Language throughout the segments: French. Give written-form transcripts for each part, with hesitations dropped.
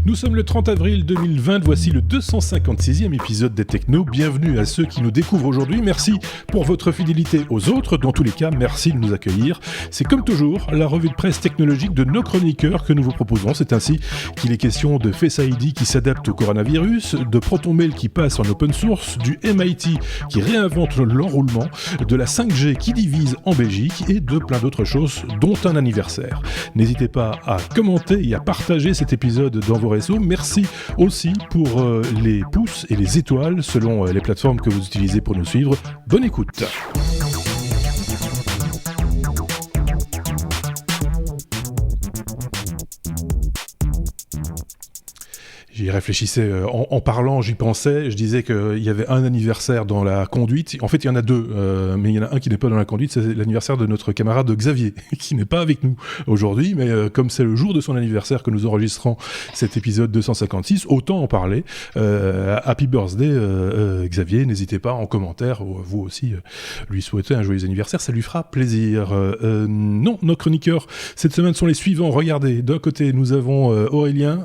Nous sommes le 30 avril 2020, voici le 256e épisode des Technos. Bienvenue à ceux qui nous découvrent aujourd'hui. Merci pour votre fidélité aux autres. Dans tous les cas, merci de nous accueillir. C'est comme toujours la revue de presse technologique de nos chroniqueurs que nous vous proposons. C'est ainsi qu'il est question de Face ID qui s'adapte au coronavirus, de ProtonMail qui passe en open source, du MIT qui réinvente l'enroulement, de la 5G qui divise en Belgique et de plein d'autres choses, dont un anniversaire. N'hésitez pas à commenter et à partager cet épisode dans vos réseaux. Merci aussi pour les pouces et les étoiles selon les plateformes que vous utilisez pour nous suivre. Bonne écoute. J'y réfléchissais en parlant, j'y pensais, je disais qu'il y avait un anniversaire dans la conduite. En fait, il y en a deux, mais il y en a un qui n'est pas dans la conduite, c'est l'anniversaire de notre camarade Xavier, qui n'est pas avec nous aujourd'hui, mais comme c'est le jour de son anniversaire que nous enregistrons cet épisode 256, autant en parler. Happy birthday Xavier, n'hésitez pas en commentaire, vous aussi, lui souhaiter un joyeux anniversaire, ça lui fera plaisir. Non, nos chroniqueurs cette semaine sont les suivants. Regardez, d'un côté, nous avons Aurélien,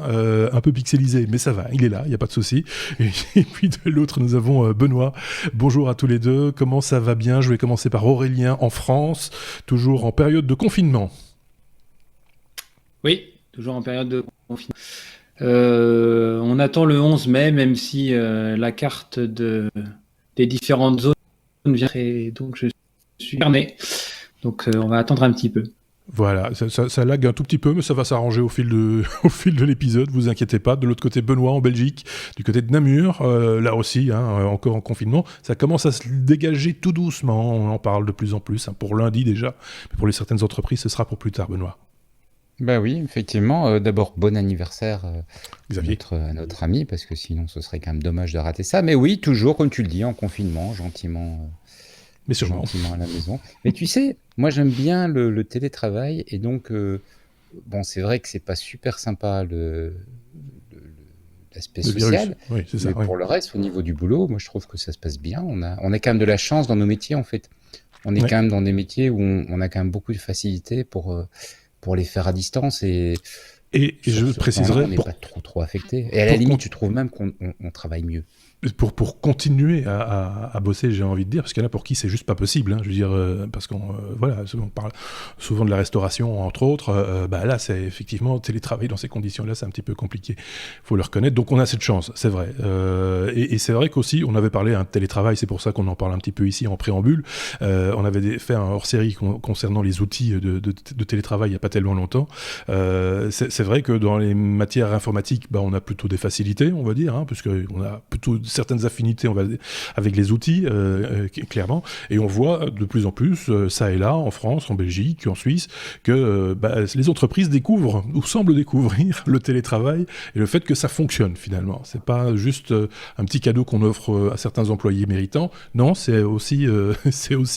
un peu pixelisé, mais ça va, il est là, il n'y a pas de souci. Et puis de l'autre, nous avons Benoît. Bonjour à tous les deux, comment ça va bien ? Je vais commencer par Aurélien en France, toujours en période de confinement. Oui, toujours en période de confinement. On attend le 11 mai, même si la carte des différentes zones vient, et donc je suis fermé. Donc on va attendre un petit peu. Voilà, ça lag un tout petit peu, mais ça va s'arranger au fil de l'épisode, vous inquiétez pas. De l'autre côté, Benoît en Belgique, du côté de Namur, là aussi, encore en confinement, ça commence à se dégager tout doucement, on en parle de plus en plus, pour lundi déjà, mais pour certaines entreprises, ce sera pour plus tard, Benoît. Bah oui, effectivement. D'abord, bon anniversaire Xavier. À notre ami, parce que sinon, ce serait quand même dommage de rater ça. Mais oui, toujours, comme tu le dis, en confinement, gentiment. Mais sûrement. Gentiment à la maison. Mais tu sais, moi j'aime bien le télétravail et donc bon, c'est vrai que c'est pas super sympa l'aspect social, oui, c'est ça, mais oui. pour le reste, au niveau du boulot, moi je trouve que ça se passe bien. On a quand même de la chance dans nos métiers en fait. On est quand même dans des métiers où on a quand même beaucoup de facilité pour les faire à distance et je préciserai on n'est pas trop affecté. Et à la limite, je trouve même qu'on travaille mieux. Pour continuer à bosser, j'ai envie de dire, parce qu'il y en a pour qui c'est juste pas possible, je veux dire, parce qu'on on parle souvent de la restauration, entre autres, là, c'est effectivement, télétravailler dans ces conditions-là, c'est un petit peu compliqué, faut le reconnaître, donc on a cette chance, c'est vrai, et c'est vrai qu'aussi, on avait parlé de télétravail, c'est pour ça qu'on en parle un petit peu ici en préambule, on avait fait un hors-série concernant les outils de télétravail il n'y a pas tellement longtemps, c'est vrai que dans les matières informatiques, on a plutôt des facilités, on va dire, puisqu'on a plutôt certaines affinités avec les outils, clairement, et on voit de plus en plus, ça et là, en France, en Belgique, en Suisse, que les entreprises découvrent, ou semblent découvrir, le télétravail, et le fait que ça fonctionne, finalement. C'est pas juste un petit cadeau qu'on offre à certains employés méritants, non, c'est aussi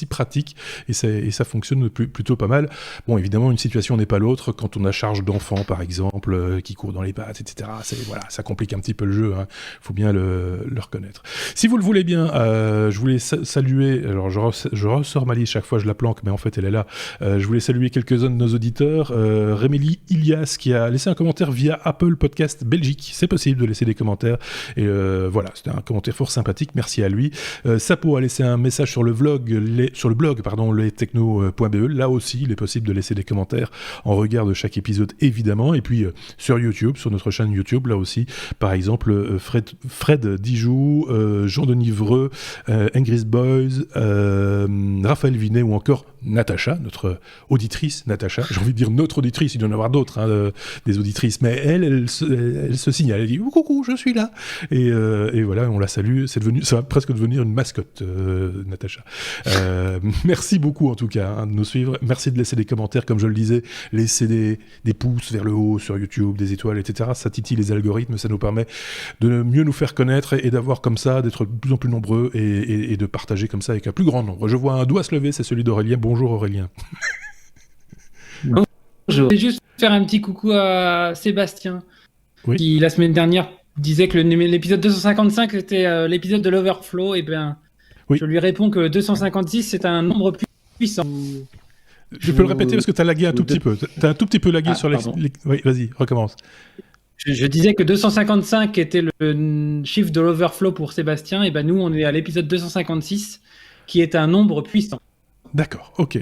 pratique, et ça fonctionne plutôt pas mal. Bon, évidemment, une situation n'est pas l'autre, quand on a charge d'enfants, par exemple, qui courent dans les pattes, etc., ça complique un petit peu le jeu, faut bien le reconnaître. Si vous le voulez bien, je voulais saluer, alors je ressors ma liste chaque fois, je la planque, mais en fait elle est là, je voulais saluer quelques-uns de nos auditeurs, Rémélie Ilias qui a laissé un commentaire via Apple Podcast Belgique, c'est possible de laisser des commentaires, et voilà, c'était un commentaire fort sympathique, merci à lui. Sapo a laissé un message sur le blog, lestechno.be, là aussi il est possible de laisser des commentaires en regard de chaque épisode évidemment, et puis sur YouTube, sur notre chaîne YouTube, là aussi, par exemple Fred Dijoux, Jean-Denis Vreux, Ingris Boys, Raphaël Vinet ou encore Natacha, notre auditrice Natacha. J'ai envie de dire notre auditrice, il doit y en avoir d'autres, des auditrices, mais elle se signale, elle dit « Coucou, je suis là !» et voilà, on la salue, ça va presque devenir une mascotte, Natacha. Merci beaucoup en tout cas de nous suivre, merci de laisser des commentaires, comme je le disais, laisser des pouces vers le haut sur YouTube, des étoiles, etc. Ça titille les algorithmes, ça nous permet de mieux nous faire connaître et d'avoir comme ça, d'être de plus en plus nombreux et de partager comme ça avec un plus grand nombre. Je vois un doigt se lever, c'est celui d'Aurélien. Bonjour Aurélien. Bonjour. Je vais juste faire un petit coucou à Sébastien, qui la semaine dernière disait que l'épisode 255 c'était l'épisode de l'Overflow, et je lui réponds que 256 c'est un nombre puissant. Je peux le répéter parce que tu as lagué un tout petit peu. Tu as un tout petit peu lagué sur les... Oui, vas-y, recommence. Je disais que 255 était le chiffre de l'overflow pour Sébastien, et ben nous on est à l'épisode 256 qui est un nombre puissant. D'accord, ok.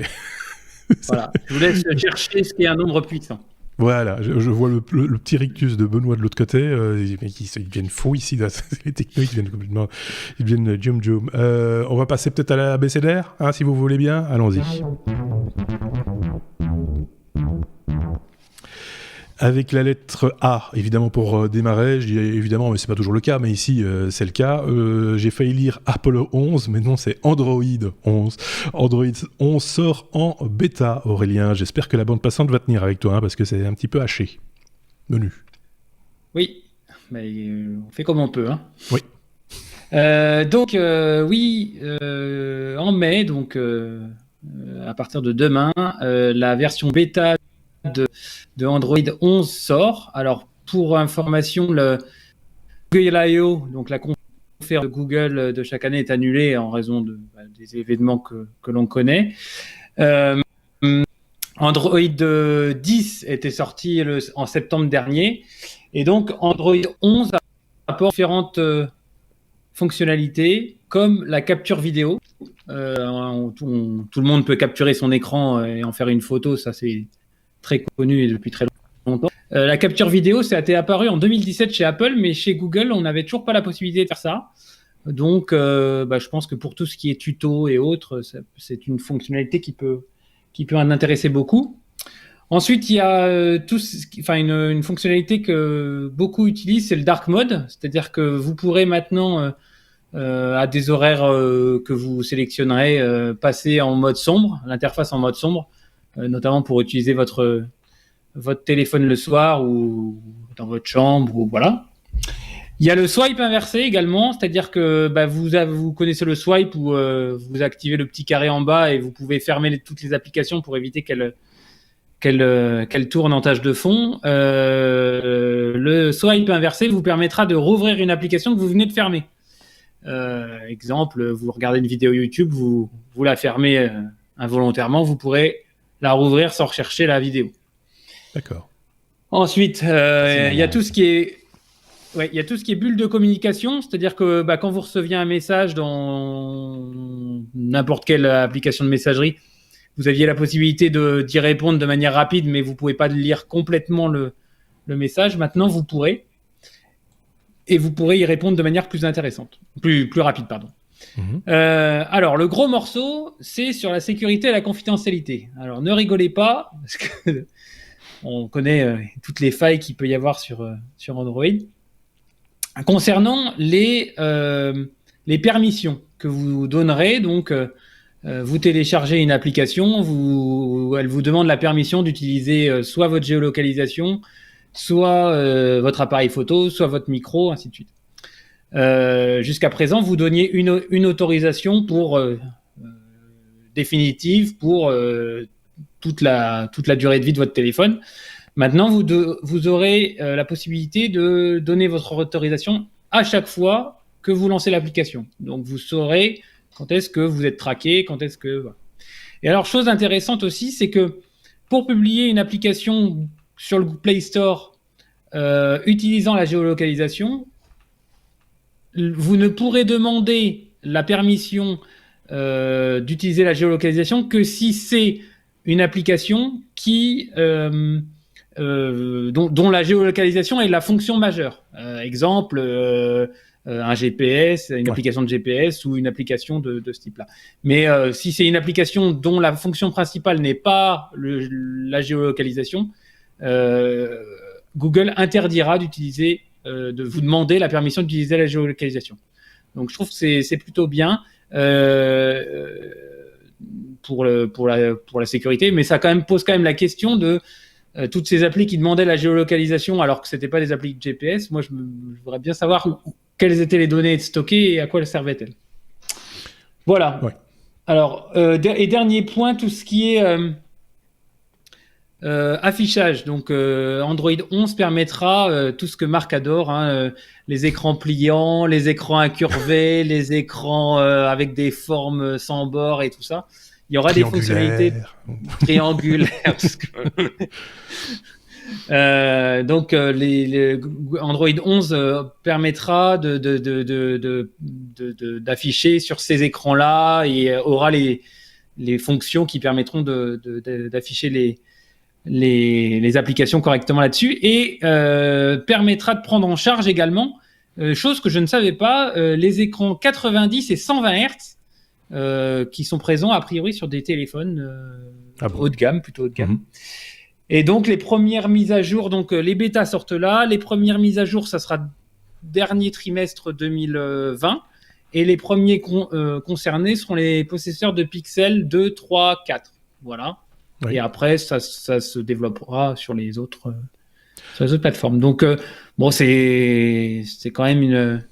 Voilà, je vous laisse chercher ce qu'est un nombre puissant. Voilà, je vois le petit rictus de Benoît de l'autre côté, ils deviennent fous ici, là. Les technos ils deviennent jum. On va passer peut-être à la abécédaire, hein, si vous voulez bien, allons-y. Avec la lettre A, évidemment pour démarrer, je dis évidemment, mais c'est pas toujours le cas, mais ici c'est le cas. J'ai failli lire Apple 11, mais non, c'est Android 11. Android 11 sort en bêta, Aurélien. J'espère que la bande passante va tenir avec toi, hein, parce que c'est un petit peu haché. Menu. Oui, mais on fait comme on peut. Hein. Oui. Donc, en mai, donc à partir de demain, la version bêta de Android 11 sort. Alors, pour information, le Google I.O., donc la conférence de Google de chaque année, est annulée en raison des événements que l'on connaît. Android 10 était sorti en septembre dernier. Et donc, Android 11 apporte différentes fonctionnalités, comme la capture vidéo. Tout le monde peut capturer son écran et en faire une photo, ça c'est très connu et depuis très longtemps. La capture vidéo, ça a été apparu en 2017 chez Apple, mais chez Google, on n'avait toujours pas la possibilité de faire ça. Donc, je pense que pour tout ce qui est tuto et autres, c'est une fonctionnalité qui peut en intéresser beaucoup. Ensuite, il y a une fonctionnalité que beaucoup utilisent, c'est le dark mode, c'est-à-dire que vous pourrez maintenant, à des horaires que vous sélectionnerez, passer en mode sombre, l'interface en mode sombre, notamment pour utiliser votre téléphone le soir ou dans votre chambre, ou voilà. Il y a le swipe inversé également, c'est-à-dire que vous connaissez le swipe où vous activez le petit carré en bas et vous pouvez fermer toutes les applications pour éviter qu'elles tournent en tâche de fond. Le swipe inversé vous permettra de rouvrir une application que vous venez de fermer. Exemple, vous regardez une vidéo YouTube, vous la fermez involontairement, vous pourrez la rouvrir sans rechercher la vidéo. D'accord. Ensuite, il y a tout ce qui est bulle de communication, c'est-à-dire que quand vous receviez un message dans n'importe quelle application de messagerie, vous aviez la possibilité d'y répondre de manière rapide, mais vous ne pouvez pas lire complètement le message. Maintenant, vous pourrez. Et vous pourrez y répondre de manière plus intéressante, plus rapide, pardon. Alors, le gros morceau, c'est sur la sécurité et la confidentialité. Alors, ne rigolez pas, parce que on connaît toutes les failles qu'il peut y avoir sur Android. Concernant les permissions que vous donnerez, donc vous téléchargez une application, elle vous demande la permission d'utiliser soit votre géolocalisation, soit votre appareil photo, soit votre micro, ainsi de suite. Jusqu'à présent, vous donniez une autorisation définitive pour toute la durée de vie de votre téléphone. Maintenant, vous aurez la possibilité de donner votre autorisation à chaque fois que vous lancez l'application. Donc, vous saurez quand est-ce que vous êtes traqué, quand est-ce que... Voilà. Et alors, chose intéressante aussi, c'est que pour publier une application sur le Play Store utilisant la géolocalisation, vous ne pourrez demander la permission d'utiliser la géolocalisation que si c'est une application dont la géolocalisation est la fonction majeure. Exemple, un GPS, une application de GPS ou une application de ce type-là. Mais si c'est une application dont la fonction principale n'est pas la géolocalisation, Google interdira de vous demander la permission d'utiliser la géolocalisation. Donc je trouve que c'est plutôt bien pour la sécurité, mais ça pose quand même la question de toutes ces applis qui demandaient la géolocalisation alors que c'était pas des applis de GPS. Moi, je voudrais bien savoir quelles étaient les données stockées et à quoi elles servaient-elles. Voilà. Ouais. Alors, et dernier point, tout ce qui est affichage. Donc, Android 11 permettra tout ce que Marc adore, les écrans pliants, les écrans incurvés, les écrans avec des formes sans bord et tout ça. Il y aura des fonctionnalités triangulaires. Donc, Android 11 permettra d'afficher sur ces écrans-là et aura les fonctions qui permettront d'afficher les applications correctement là-dessus et permettra de prendre en charge également, chose que je ne savais pas, les écrans 90 et 120 Hz qui sont présents a priori sur des téléphones haut de gamme, plutôt haut de gamme. Mm-hmm. Et donc les premières mises à jour, donc les bêtas sortent là, les premières mises à jour, ça sera dernier trimestre 2020, et les premiers concernés seront les possesseurs de Pixel 2, 3, 4. Voilà. Oui. Et après, ça se développera sur les autres plateformes. Donc, bon, c'est quand même une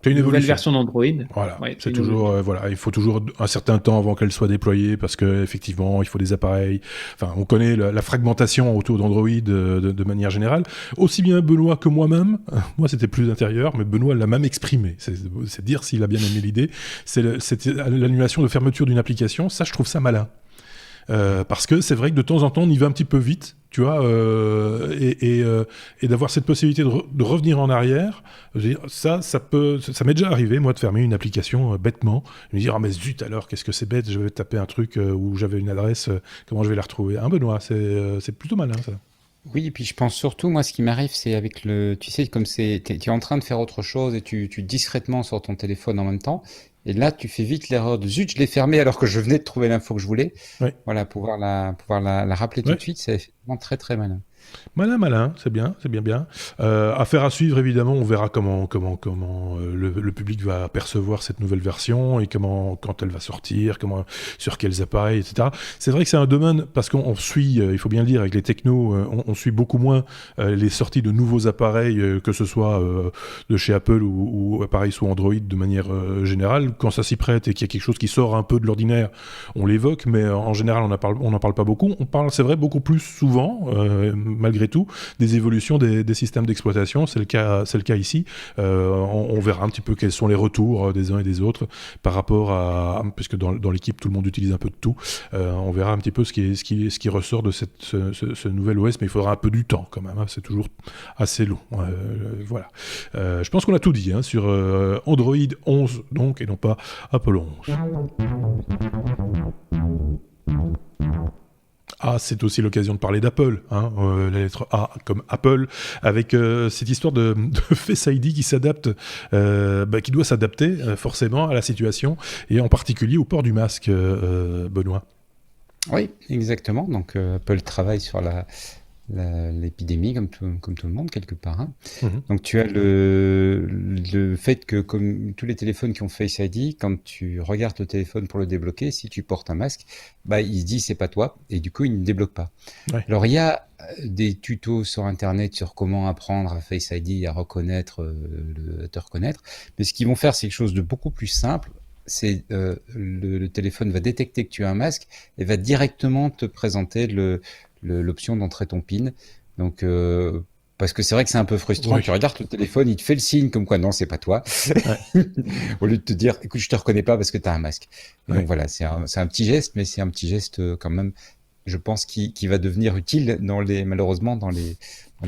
nouvelle version d'Android. Voilà, ouais, c'est toujours il faut toujours un certain temps avant qu'elle soit déployée parce que effectivement, il faut des appareils. Enfin, on connaît la fragmentation autour d'Android de manière générale. Aussi bien Benoît que moi-même. Moi, c'était plus intérieur, mais Benoît l'a même exprimé. C'est dire s'il a bien aimé l'idée. C'était l'annulation de fermeture d'une application. Ça, je trouve ça malin. Parce que c'est vrai que de temps en temps, on y va un petit peu vite. Tu vois, et d'avoir cette possibilité de revenir en arrière, je veux dire, ça m'est déjà arrivé, moi, de fermer une application bêtement, de me dire, ah mais zut alors, qu'est-ce que c'est bête, je vais taper un truc où j'avais une adresse, comment je vais la retrouver? Benoît, c'est plutôt malin, ça. Oui, et puis je pense surtout, moi, ce qui m'arrive, c'est avec tu sais, comme tu es en train de faire autre chose et tu discrètement sur ton téléphone en même temps. Et là, tu fais vite l'erreur de zut, je l'ai fermé alors que je venais de trouver l'info que je voulais. Oui. Voilà, pouvoir la rappeler tout de suite, c'est effectivement très très malin. Malin, c'est bien. Affaire à suivre, évidemment, on verra comment le public va percevoir cette nouvelle version et quand elle va sortir, sur quels appareils, etc. C'est vrai que c'est un domaine, parce qu'on suit, il faut bien le dire, avec les technos, on suit beaucoup moins les sorties de nouveaux appareils, que ce soit de chez Apple ou appareils sous Android de manière générale. Quand ça s'y prête et qu'il y a quelque chose qui sort un peu de l'ordinaire, on l'évoque, mais en général, on n'en parle pas beaucoup. On parle, c'est vrai, beaucoup plus souvent, malgré tout, des évolutions des systèmes d'exploitation. C'est le cas ici. On verra un petit peu quels sont les retours des uns et des autres par rapport à, puisque dans l'équipe tout le monde utilise un peu de tout. On verra un petit peu ce qui ressort de ce nouvel OS, mais il faudra un peu du temps quand même. C'est toujours assez long. Voilà. Je pense qu'on a tout dit sur Android 11 donc, et non pas Apple 11. C'est aussi l'occasion de parler d'Apple, la lettre A comme Apple, avec cette histoire de Face ID qui s'adapte, qui doit s'adapter forcément à la situation, et en particulier au port du masque, Benoît. Oui, exactement. Donc Apple travaille sur l'épidémie comme tout le monde quelque part. Mm-hmm. Donc tu as le fait que comme tous les téléphones qui ont Face ID, quand tu regardes le téléphone pour le débloquer, si tu portes un masque, il se dit c'est pas toi et du coup il ne débloque pas. Ouais. Alors il y a des tutos sur internet sur comment apprendre à Face ID, à reconnaître, te reconnaître, mais ce qu'ils vont faire c'est quelque chose de beaucoup plus simple. C'est le téléphone va détecter que tu as un masque et va directement te présenter l'option d'entrer ton PIN. Donc, parce que c'est vrai que c'est un peu frustrant. Oui. Tu regardes ton téléphone, il te fait le signe comme quoi non, c'est pas toi. Ouais. Au lieu de te dire, écoute, je te reconnais pas parce que tu as un masque. Ouais. Donc voilà, c'est un petit geste, mais c'est un petit geste quand même, je pense, qui va devenir utile malheureusement dans les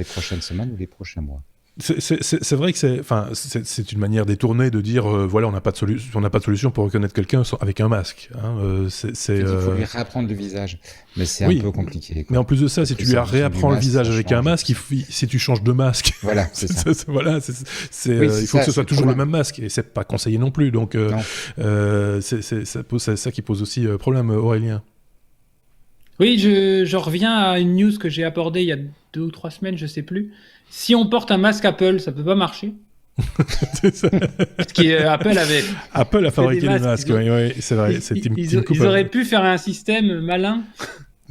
prochaines semaines ou les prochains mois. C'est vrai que c'est une manière détournée de dire voilà, on n'a pas de solution pour reconnaître quelqu'un avec un masque. Il faut lui réapprendre le visage, mais c'est un peu compliqué. Quoi. Mais en plus de ça, si tu lui réapprends le visage avec un masque, si tu changes de masque, voilà, c'est ça. Il faut que ce soit toujours le même masque et c'est pas conseillé non plus. Donc c'est ça qui pose aussi problème, Aurélien. Oui, je reviens à une news que j'ai abordée il y a 2 ou 3 semaines, je sais plus. Si on porte un masque Apple, ça peut pas marcher. C'est ça. Parce qu'Apple avait. Apple a fabriqué des masques, oui, c'est vrai. Ils auraient pu faire un système malin.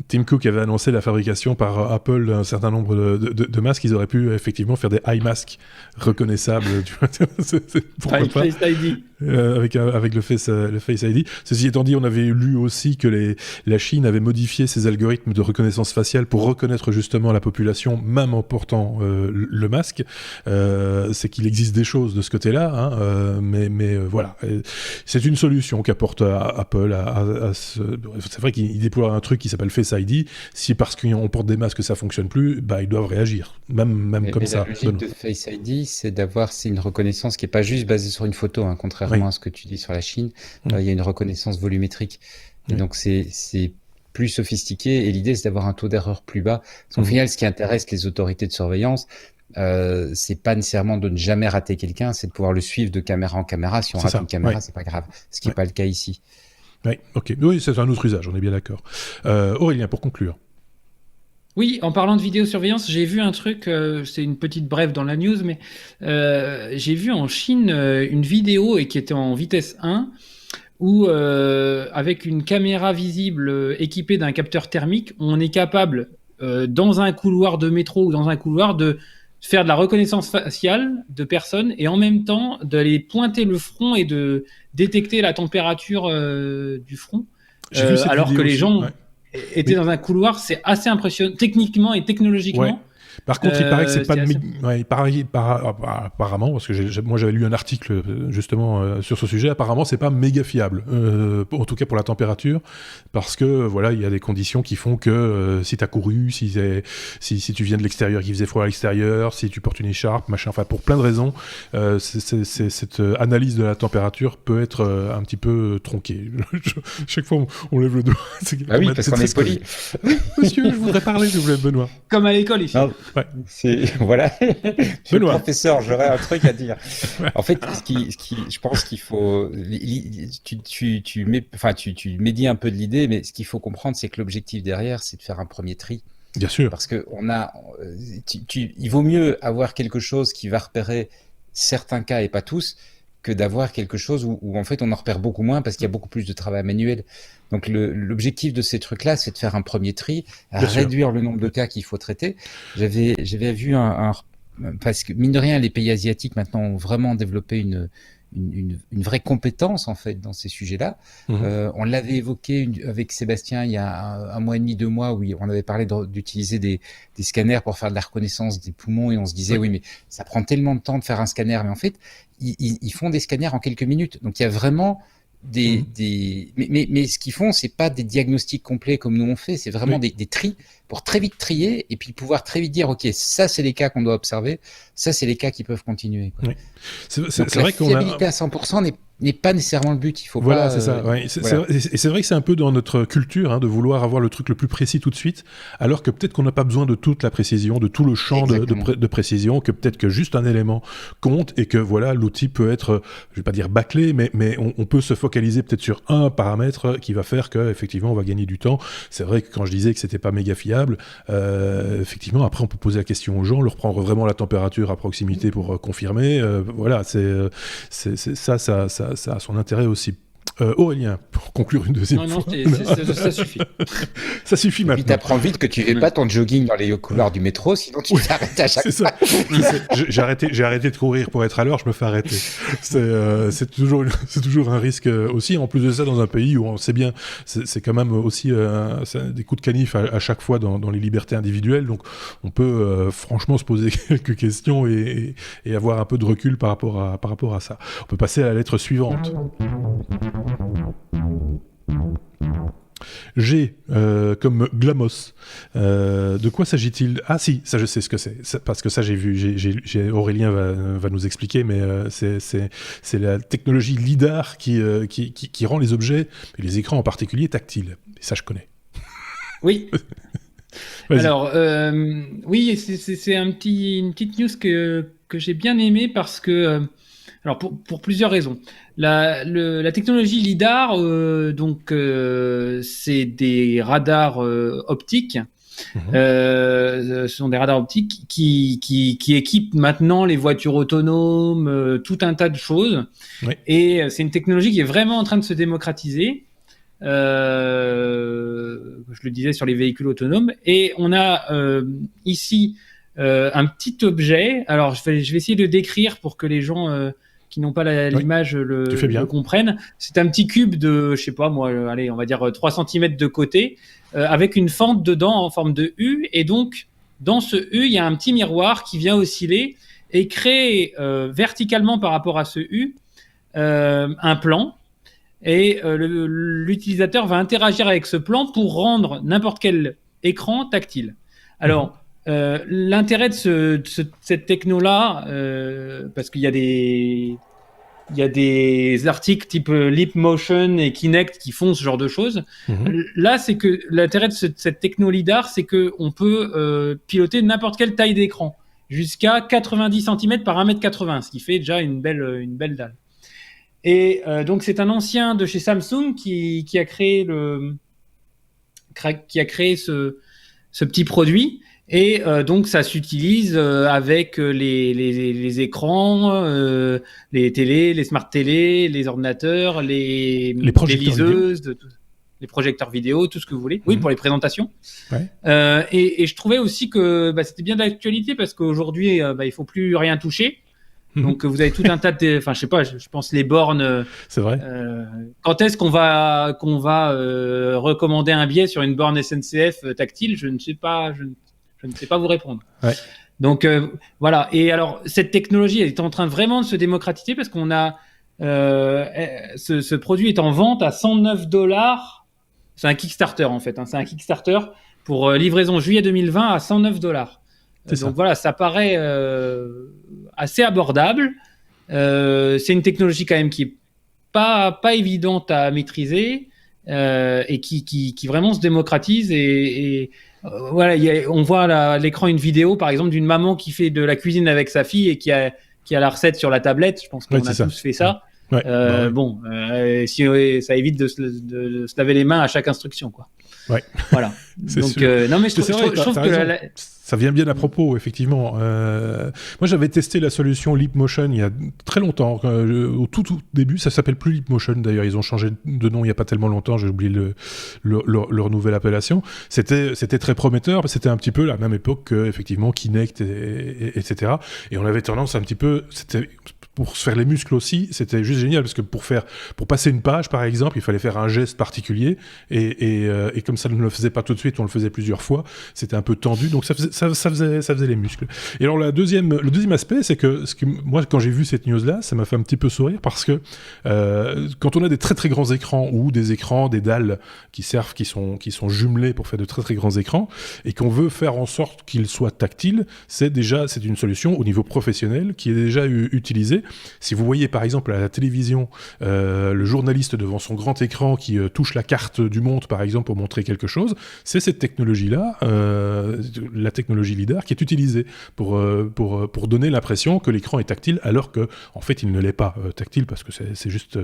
Tim Cook avait annoncé la fabrication par Apple d'un certain nombre de masques. Ils auraient pu effectivement faire des eye masks reconnaissables. Tu vois, pourquoi pas. Face ID. avec le Face ID. Ceci étant dit, on avait lu aussi que la Chine avait modifié ses algorithmes de reconnaissance faciale pour reconnaître justement la population, même en portant le masque. C'est qu'il existe des choses de ce côté-là, hein, mais voilà. C'est une solution qu'apporte Apple. C'est vrai qu'il déploie un truc qui s'appelle Face ID. Si parce qu'on porte des masques ça fonctionne plus, bah ils doivent réagir, même comme ça. La logique de Face ID, c'est une reconnaissance qui est pas juste basée sur une photo, hein, contrairement à ce que tu dis sur la Chine. Il y a une reconnaissance volumétrique, et donc c'est plus sophistiqué. Et l'idée, c'est d'avoir un taux d'erreur plus bas. Parce qu'au final, ce qui intéresse les autorités de surveillance, c'est pas nécessairement de ne jamais rater quelqu'un, c'est de pouvoir le suivre de caméra en caméra. Si on rate une caméra, c'est pas grave. Ce qui n'est pas le cas ici. Oui, ok. Oui, c'est un autre usage, on est bien d'accord. Aurélien, pour conclure. Oui, en parlant de vidéosurveillance, j'ai vu un truc, c'est une petite brève dans la news, mais j'ai vu en Chine une vidéo et qui était en vitesse 1, où avec une caméra visible équipée d'un capteur thermique, on est capable, dans un couloir de métro ou dans un couloir, de faire de la reconnaissance faciale de personnes et en même temps d'aller pointer le front et de détecter la température du front, alors que les gens... était dans un couloir, c'est assez impressionnant, techniquement et technologiquement. Ouais. Par contre, il paraît que c'est pas apparemment, parce que moi j'avais lu un article justement sur ce sujet, apparemment c'est pas méga fiable, en tout cas pour la température, parce que voilà, il y a des conditions qui font que si t'as couru, si tu viens de l'extérieur, qu'il faisait froid à l'extérieur, si tu portes une écharpe, machin, enfin pour plein de raisons, cette analyse de la température peut être un petit peu tronquée. Chaque fois on lève le doigt. Ah oui, parce qu'on est poli. Oui, monsieur, je voudrais parler, s'il vous plaît, Benoît. Comme à l'école ici. Non. Ouais. Voilà. Je suis le professeur, j'aurais un truc à dire. En fait, je pense qu'il faut, tu médis un peu de l'idée, mais ce qu'il faut comprendre, c'est que l'objectif derrière, c'est de faire un premier tri. Bien sûr. Parce que il vaut mieux avoir quelque chose qui va repérer certains cas et pas tous, que d'avoir quelque chose où en fait on en repère beaucoup moins parce qu'il y a beaucoup plus de travail manuel. Donc l'objectif de ces trucs-là, c'est de faire un premier tri, réduire le nombre de cas qu'il faut traiter. J'avais vu parce que mine de rien, les pays asiatiques maintenant ont vraiment développé une vraie compétence en fait dans ces sujets-là. On l'avait évoqué avec Sébastien il y a un mois et demi, 2 mois, où on avait parlé d'utiliser des scanners pour faire de la reconnaissance des poumons, et on se disait oui mais ça prend tellement de temps de faire un scanner, mais en fait ils font des scanners en quelques minutes. Donc il y a vraiment mais ce qu'ils font, c'est pas des diagnostics complets comme nous on fait, c'est vraiment des tris pour très vite trier et puis pouvoir très vite dire ok, ça c'est les cas qu'on doit observer, ça c'est les cas qui peuvent continuer. Quoi. Oui. C'est vrai qu'on a... La fiabilité à 100% n'est pas nécessairement le but. Il faut voilà, pas. C'est ça. Ouais. C'est vrai que c'est un peu dans notre culture de vouloir avoir le truc le plus précis tout de suite, alors que peut-être qu'on n'a pas besoin de toute la précision, de tout le champ de précision, que peut-être que juste un élément compte et que voilà, l'outil peut être, je vais pas dire bâclé, mais on peut se focaliser peut-être sur un paramètre qui va faire que effectivement on va gagner du temps. C'est vrai que quand je disais que c'était pas méga fiable, effectivement après on peut poser la question aux gens, leur prendre vraiment la température à proximité pour confirmer. Voilà, ça a son intérêt aussi. Aurélien, pour conclure une deuxième fois. Ça suffit. Ça suffit maintenant. Et puis t'apprends vite que tu fais pas ton jogging dans les couloirs du métro, sinon tu t'arrêtes à chaque fois. J'ai arrêté de courir pour être à l'heure, je me fais arrêter. C'est toujours un risque aussi. En plus de ça, dans un pays où on sait bien, c'est quand même aussi des coups de canif à chaque fois dans les libertés individuelles. Donc on peut franchement se poser quelques questions et avoir un peu de recul par rapport à ça. On peut passer à la lettre suivante. G comme Glamos. De quoi s'agit-il? Ah si, ça je sais ce que c'est. Parce que ça j'ai vu, Aurélien va nous expliquer, mais c'est la technologie LIDAR qui rend les objets, et les écrans en particulier, tactiles. Et ça je connais. Oui. Alors, oui, c'est une petite news que j'ai bien aimée parce que... alors pour plusieurs raisons. La technologie LIDAR, c'est des radars optiques. Ce sont des radars optiques qui équipent maintenant les voitures autonomes, tout un tas de choses. Oui. Et c'est une technologie qui est vraiment en train de se démocratiser. Je le disais sur les véhicules autonomes. Et on a ici un petit objet. Alors je vais essayer de décrire pour que les gens qui n'ont pas l'image le comprennent. C'est un petit cube de, je sais pas moi, allez, on va dire 3 cm de côté, avec une fente dedans en forme de U. Et donc, dans ce U, il y a un petit miroir qui vient osciller et créer verticalement par rapport à ce U un plan. Et l'utilisateur va interagir avec ce plan pour rendre n'importe quel écran tactile. Alors, l'intérêt de cette techno-là, parce qu'il y a des articles type Leapmotion et Kinect qui font ce genre de choses. Là, c'est que l'intérêt de cette techno LiDAR, c'est qu'on peut piloter n'importe quelle taille d'écran, jusqu'à 90 cm par 1,80 m, ce qui fait déjà une belle dalle. Et donc, c'est un ancien de chez Samsung qui a créé ce petit produit. Et donc, ça s'utilise avec les écrans, les télés, les smart télés, les ordinateurs, les liseuses, les projecteurs vidéo, tout ce que vous voulez. Oui, pour les présentations. Ouais. Et je trouvais aussi que c'était bien d'actualité parce qu'aujourd'hui, il faut plus rien toucher. Donc vous avez tout un tas de, enfin je sais pas, je pense les bornes. C'est vrai. Quand est-ce qu'on va recommander un billet sur une borne SNCF tactile? Je ne sais pas, je ne sais pas vous répondre. Ouais. Donc voilà. Et alors cette technologie elle est en train vraiment de se démocratiser parce qu'on a ce produit est en vente à $109. C'est un Kickstarter en fait. C'est un Kickstarter pour livraison juillet 2020 à $109. Donc voilà, ça paraît assez abordable. C'est une technologie quand même qui est pas évidente à maîtriser et qui vraiment se démocratise. Et voilà, on voit à l'écran une vidéo par exemple d'une maman qui fait de la cuisine avec sa fille et qui a la recette sur la tablette. Je pense qu'on a tous fait ça. Ouais. Bon, si ça évite de se laver les mains à chaque instruction, quoi. Ouais. Voilà. Donc non mais je trouve que ça vient bien à propos, effectivement. Moi, j'avais testé la solution Leapmotion il y a très longtemps. Au tout début, ça s'appelle plus Leapmotion. D'ailleurs, ils ont changé de nom il y a pas tellement longtemps. J'ai oublié leur nouvelle appellation. C'était très prometteur. C'était un petit peu la même époque que effectivement Kinect, etc. Et on avait tendance un petit peu. Pour se faire les muscles aussi, c'était juste génial parce que pour passer une page, par exemple, il fallait faire un geste particulier et comme ça ne le faisait pas tout de suite, on le faisait plusieurs fois. C'était un peu tendu, donc ça faisait les muscles. Et alors le deuxième aspect, c'est que moi, quand j'ai vu cette news-là, ça m'a fait un petit peu sourire parce que quand on a des très très grands écrans ou des écrans, des dalles qui sont jumelés pour faire de très très grands écrans et qu'on veut faire en sorte qu'ils soient tactiles, c'est une solution au niveau professionnel qui est déjà utilisée. Si vous voyez par exemple à la télévision le journaliste devant son grand écran qui touche la carte du monde par exemple pour montrer quelque chose, c'est cette technologie-là, la technologie LiDAR qui est utilisée pour donner l'impression que l'écran est tactile alors que en fait il ne l'est pas tactile parce que c'est juste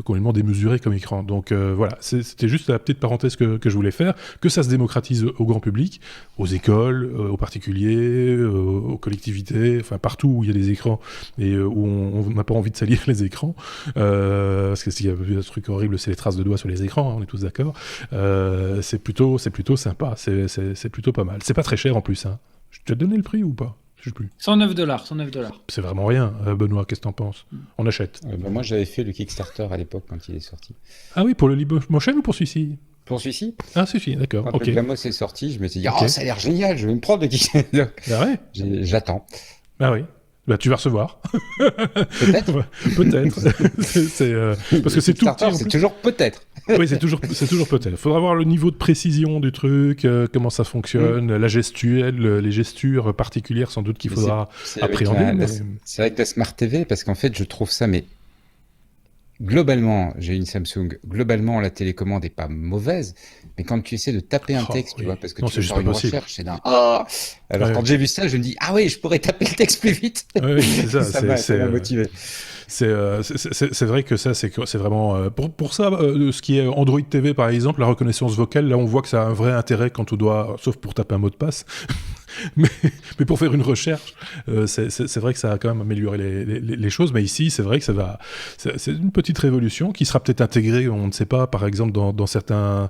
complètement démesuré comme écran. Donc voilà, c'était juste la petite parenthèse que je voulais faire, que ça se démocratise au grand public, aux écoles, aux particuliers, aux collectivités, enfin partout où il y a des écrans et où on n'a pas envie de salir les écrans parce que s'il y a un truc horrible c'est les traces de doigts sur les écrans, hein, on est tous d'accord. C'est plutôt sympa, c'est plutôt pas mal. C'est pas très cher en plus, hein. Je t'ai donné le prix ou pas? Je sais plus. $109. C'est vraiment rien. Benoît, qu'est-ce que t'en penses? On achète. Moi j'avais fait le Kickstarter à l'époque quand il est sorti. Ah oui, pour le Leapmotion ou pour celui-ci? Pour celui-ci. Ah, celui-ci, d'accord. Quand le Gamos est sorti, je me suis dit, oh, ça a l'air génial, je vais me prendre le Kickstarter. Ah ouais. J'attends. Ah oui. Bah, tu vas recevoir. Peut-être. Parce que c'est tout petit. C'est toujours peut-être. Oui, c'est toujours peut-être. Il faudra voir le niveau de précision du truc, comment ça fonctionne, la gestuelle, les gestures particulières sans doute qu'il faudra appréhender. C'est avec la Smart TV parce qu'en fait, je trouve ça, mais globalement, j'ai une Samsung. Globalement, la télécommande est pas mauvaise, mais quand tu essaies de taper un texte, tu vois, parce que tu veux faire une recherche, c'est d'un Alors quand j'ai vu ça, je me dis ah oui, je pourrais taper le texte plus vite. Oui, c'est ça. ça m'a motivé. C'est vrai que ça, c'est vraiment pour ça. Ce qui est Android TV par exemple, la reconnaissance vocale, là on voit que ça a un vrai intérêt quand on doit, sauf pour taper un mot de passe. mais pour faire une recherche, c'est vrai que ça a quand même amélioré les choses. Mais ici, c'est vrai que c'est une petite révolution qui sera peut-être intégrée, on ne sait pas, par exemple, dans certains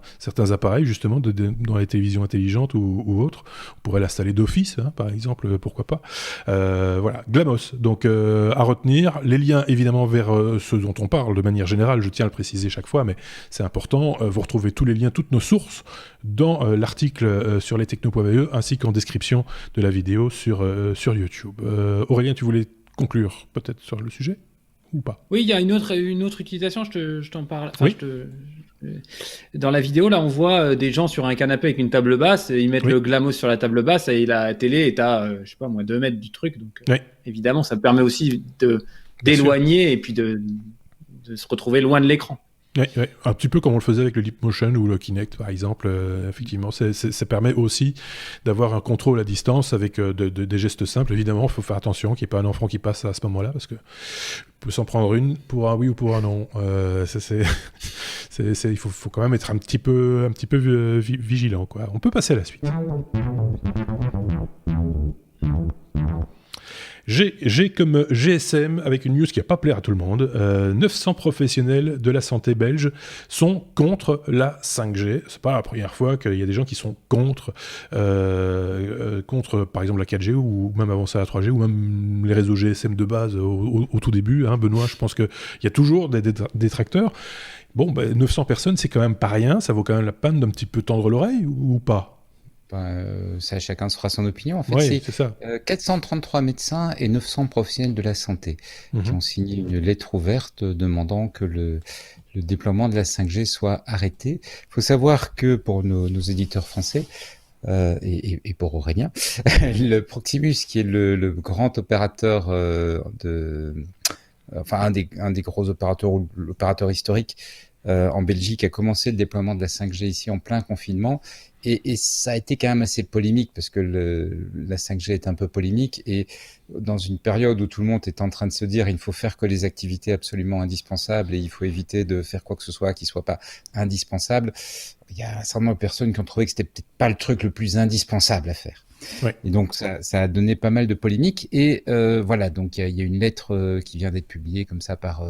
appareils, justement, dans les télévisions intelligentes ou autres. On pourrait l'installer d'office, hein, par exemple, pourquoi pas. Voilà, Glamos. Donc, à retenir, les liens, évidemment, vers ce dont on parle de manière générale, je tiens à le préciser chaque fois, mais c'est important. Vous retrouvez tous les liens, toutes nos sources dans l'article sur lestechno.be ainsi qu'en description de la vidéo sur YouTube. Aurélien, tu voulais conclure peut-être sur le sujet ou pas? Oui, il y a une autre utilisation, je t'en parle. Enfin, oui. Dans la vidéo, là, on voit des gens sur un canapé avec une table basse, et ils mettent le Glamos sur la table basse et la télé est à, je sais pas moi, 2 mètres du truc. Donc, évidemment, ça permet aussi d'éloigner et puis de se retrouver loin de l'écran. Oui, un petit peu comme on le faisait avec le Leapmotion ou le Kinect, par exemple. Effectivement, ça permet aussi d'avoir un contrôle à distance avec des gestes simples. Évidemment, il faut faire attention qu'il n'y ait pas un enfant qui passe à ce moment-là, parce que peut s'en prendre une pour un oui ou pour un non. Il faut quand même être un petit peu vigilant, quoi. On peut passer à la suite. J'ai comme GSM, avec une news qui va pas plaire à tout le monde, 900 professionnels de la santé belge sont contre la 5G. C'est pas la première fois qu'il y a des gens qui sont contre par exemple la 4G ou même avant ça la 3G ou même les réseaux GSM de base au tout début. Hein. Benoît, je pense qu'il y a toujours des détracteurs. Bon, 900 personnes, c'est quand même pas rien. Ça vaut quand même la peine d'un petit peu tendre l'oreille ou pas? Ça, chacun se fera son opinion. En fait, oui, c'est ça. 433 médecins et 900 professionnels de la santé qui ont signé une lettre ouverte demandant que le déploiement de la 5G soit arrêté. Il faut savoir que pour nos éditeurs français, et pour Aurélien, le Proximus, qui est le grand opérateur un des gros opérateurs ou l'opérateur historique en Belgique, a commencé le déploiement de la 5G ici en plein confinement. Et ça a été quand même assez polémique parce que la 5G est un peu polémique et dans une période où tout le monde est en train de se dire il faut faire que les activités absolument indispensables et il faut éviter de faire quoi que ce soit qui soit pas indispensable, il y a un certain nombre de personnes qui ont trouvé que c'était peut-être pas le truc le plus indispensable à faire. Ouais. Et donc ça a donné pas mal de polémiques et voilà, donc il y a une lettre qui vient d'être publiée comme ça par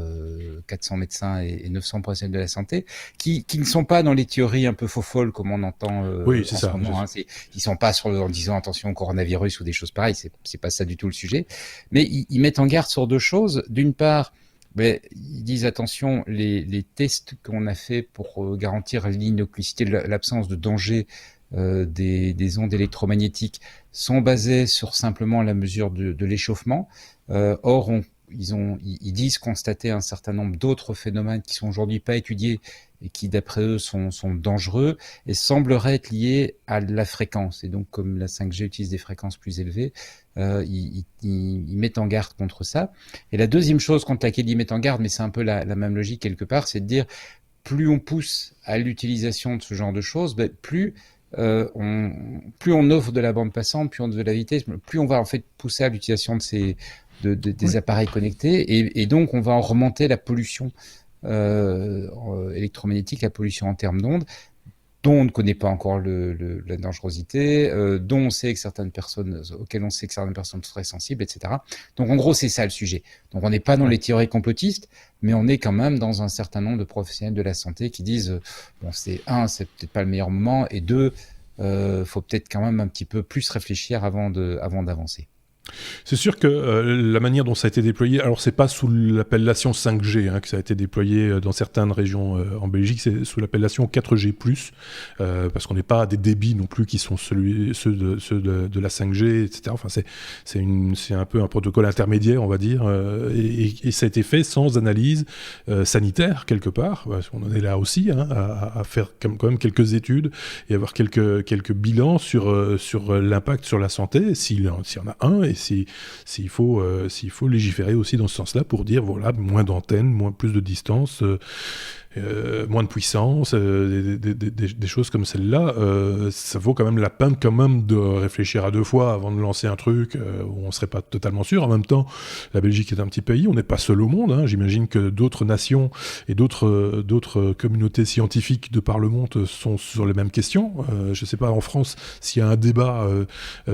400 médecins et 900 professionnels de la santé qui ne sont pas dans les théories un peu faux-folles comme on entend oui, c'est en ça, ce moment. Ils sont pas en disant attention au coronavirus ou des choses pareilles, c'est pas ça du tout le sujet. Mais ils mettent en garde sur 2 choses. D'une part, ils disent attention, les tests qu'on a fait pour garantir l'innocuité, l'absence de danger des ondes électromagnétiques sont basées sur simplement la mesure de l'échauffement. Or, ils disent constater un certain nombre d'autres phénomènes qui sont aujourd'hui pas étudiés et qui, d'après eux, sont dangereux et sembleraient être liés à la fréquence. Et donc, comme la 5G utilise des fréquences plus élevées, ils mettent en garde contre ça. Et la deuxième chose contre laquelle ils mettent en garde, mais c'est un peu la même logique quelque part, c'est de dire plus on pousse à l'utilisation de ce genre de choses, plus on offre de la bande passante, plus on offre de la vitesse, plus on va en fait pousser à l'utilisation des appareils connectés et donc on va en remonter la pollution électromagnétique, la pollution en termes d'ondes, dont on ne connaît pas encore la dangerosité, dont on sait que auxquelles on sait que certaines personnes seraient sensibles, etc. Donc en gros, c'est ça le sujet. Donc on n'est pas dans les théories complotistes, mais on est quand même dans un certain nombre de professionnels de la santé qui disent c'est peut-être pas le meilleur moment, et 2, faut peut-être quand même un petit peu plus réfléchir avant d'avancer. C'est sûr que la manière dont ça a été déployé, alors c'est pas sous l'appellation 5G que ça a été déployé dans certaines régions en Belgique, c'est sous l'appellation 4G+, parce qu'on n'est pas à des débits non plus qui sont ceux de la 5G, etc. Enfin, c'est un peu un protocole intermédiaire, on va dire, et ça a été fait sans analyse sanitaire quelque part, parce qu'on en est là aussi à faire quand même quelques études et avoir quelques bilans sur l'impact sur la santé, s'il y en a un, et s'il faut légiférer aussi dans ce sens-là pour dire voilà, moins d'antennes, plus de distance, moins de puissance, des choses comme celle-là, ça vaut quand même la peine de réfléchir à 2 fois avant de lancer un truc où on ne serait pas totalement sûr. En même temps, la Belgique est un petit pays, on n'est pas seul au monde, hein. J'imagine que d'autres nations et d'autres communautés scientifiques de par le monde sont sur les mêmes questions. Je ne sais pas en France s'il y a un débat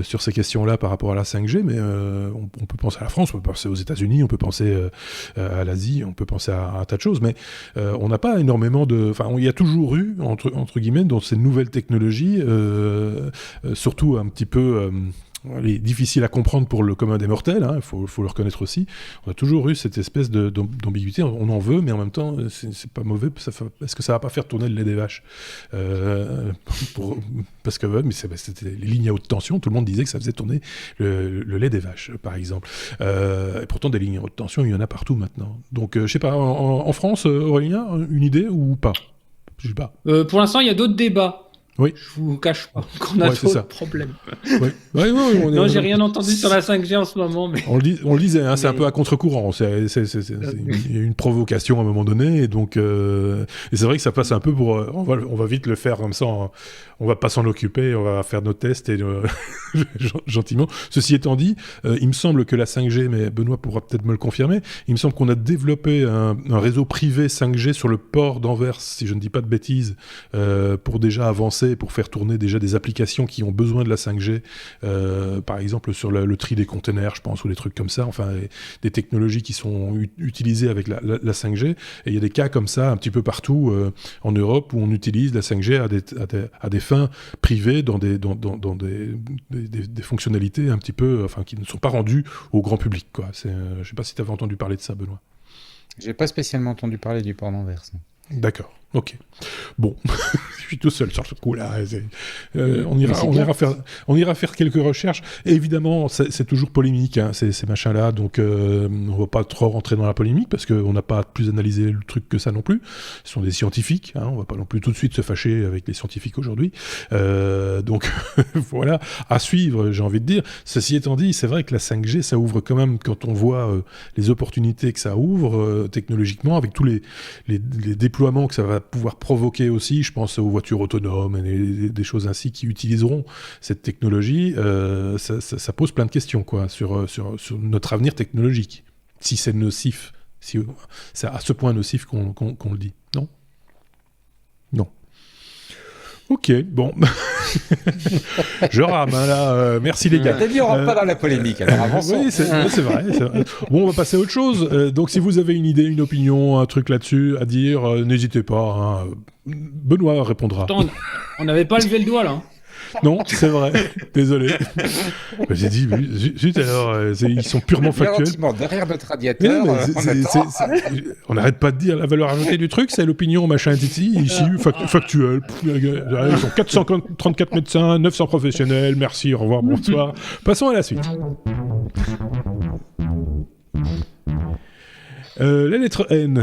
sur ces questions-là par rapport à la 5G, mais on peut penser à la France, on peut penser aux États-Unis, on peut penser à l'Asie, on peut penser à un tas de choses, mais on n'a pas énormément de... Enfin, il y a toujours eu, entre guillemets, dans ces nouvelles technologies, surtout un petit peu... difficile à comprendre pour le commun des mortels, hein, faut le reconnaître aussi. On a toujours eu cette espèce d'ambiguïté, on en veut, mais en même temps, c'est pas mauvais. Est-ce que ça va pas faire tourner le lait des vaches parce que c'était les lignes à haute tension, tout le monde disait que ça faisait tourner le lait des vaches, par exemple. Et pourtant, des lignes à haute tension, il y en a partout maintenant. Donc, je sais pas, en France, Aurélien, une idée ou pas? Je sais pas. Pour l'instant, il y a d'autres débats. Oui. Je vous cache pas qu'on a trop de problèmes. Non, j'ai rien entendu sur la 5G en ce moment. Mais... On le disait, hein, c'est un peu à contre-courant. Il y a une provocation à un moment donné. Et donc, et c'est vrai que ça passe un peu pour... on va vite le faire comme ça. On va pas s'en occuper. On va faire nos tests et gentiment. Ceci étant dit, il me semble que la 5G, mais Benoît pourra peut-être me le confirmer, il me semble qu'on a développé un réseau privé 5G sur le port d'Anvers, si je ne dis pas de bêtises, pour déjà avancer, pour faire tourner déjà des applications qui ont besoin de la 5G, par exemple sur le tri des containers, je pense, ou des trucs comme ça, enfin des technologies qui sont utilisées avec la 5G, et il y a des cas comme ça un petit peu partout en Europe où on utilise la 5G à des fins privées dans des fonctionnalités un petit peu, enfin qui ne sont pas rendues au grand public, quoi. Je ne sais pas si tu avais entendu parler de ça, Benoît. J'ai pas spécialement entendu parler du port d'Anvers. D'accord. Ok. Bon, je suis tout seul sur ce coup-là. On ira faire quelques recherches. Et évidemment, c'est toujours polémique, hein, ces machins-là. Donc, on va pas trop rentrer dans la polémique parce qu'on n'a pas plus analysé le truc que ça non plus. Ce sont des scientifiques. Hein, on va pas non plus tout de suite se fâcher avec les scientifiques aujourd'hui. Donc, voilà, à suivre, j'ai envie de dire. Ceci étant dit, c'est vrai que la 5G, ça ouvre quand même, quand on voit les opportunités que ça ouvre technologiquement, avec tous les déploiements que ça va pouvoir provoquer aussi, je pense aux voitures autonomes et des choses ainsi qui utiliseront cette technologie, ça pose plein de questions, quoi, sur notre avenir technologique. Si c'est nocif, si c'est à ce point nocif qu'on le dit. Non ? Non. Ok, bon. Je rame, hein, là. Merci les gars. T'as dit, on rentre pas dans la polémique, alors avançons. Oui, c'est vrai. Bon, on va passer à autre chose. Donc, si vous avez une idée, une opinion, un truc là-dessus à dire, n'hésitez pas. Hein. Benoît répondra. Attends, on n'avait pas levé le doigt, là. Non, c'est vrai. Désolé. J'ai dit, zut, alors, ils sont purement factuels. Derrière notre radiateur, on n'arrête pas de dire la valeur ajoutée du truc, c'est l'opinion, machin, titi, ici, factuel. Ils sont 434 médecins, 900 professionnels, merci, au revoir, bonsoir. Passons à la suite. La lettre N.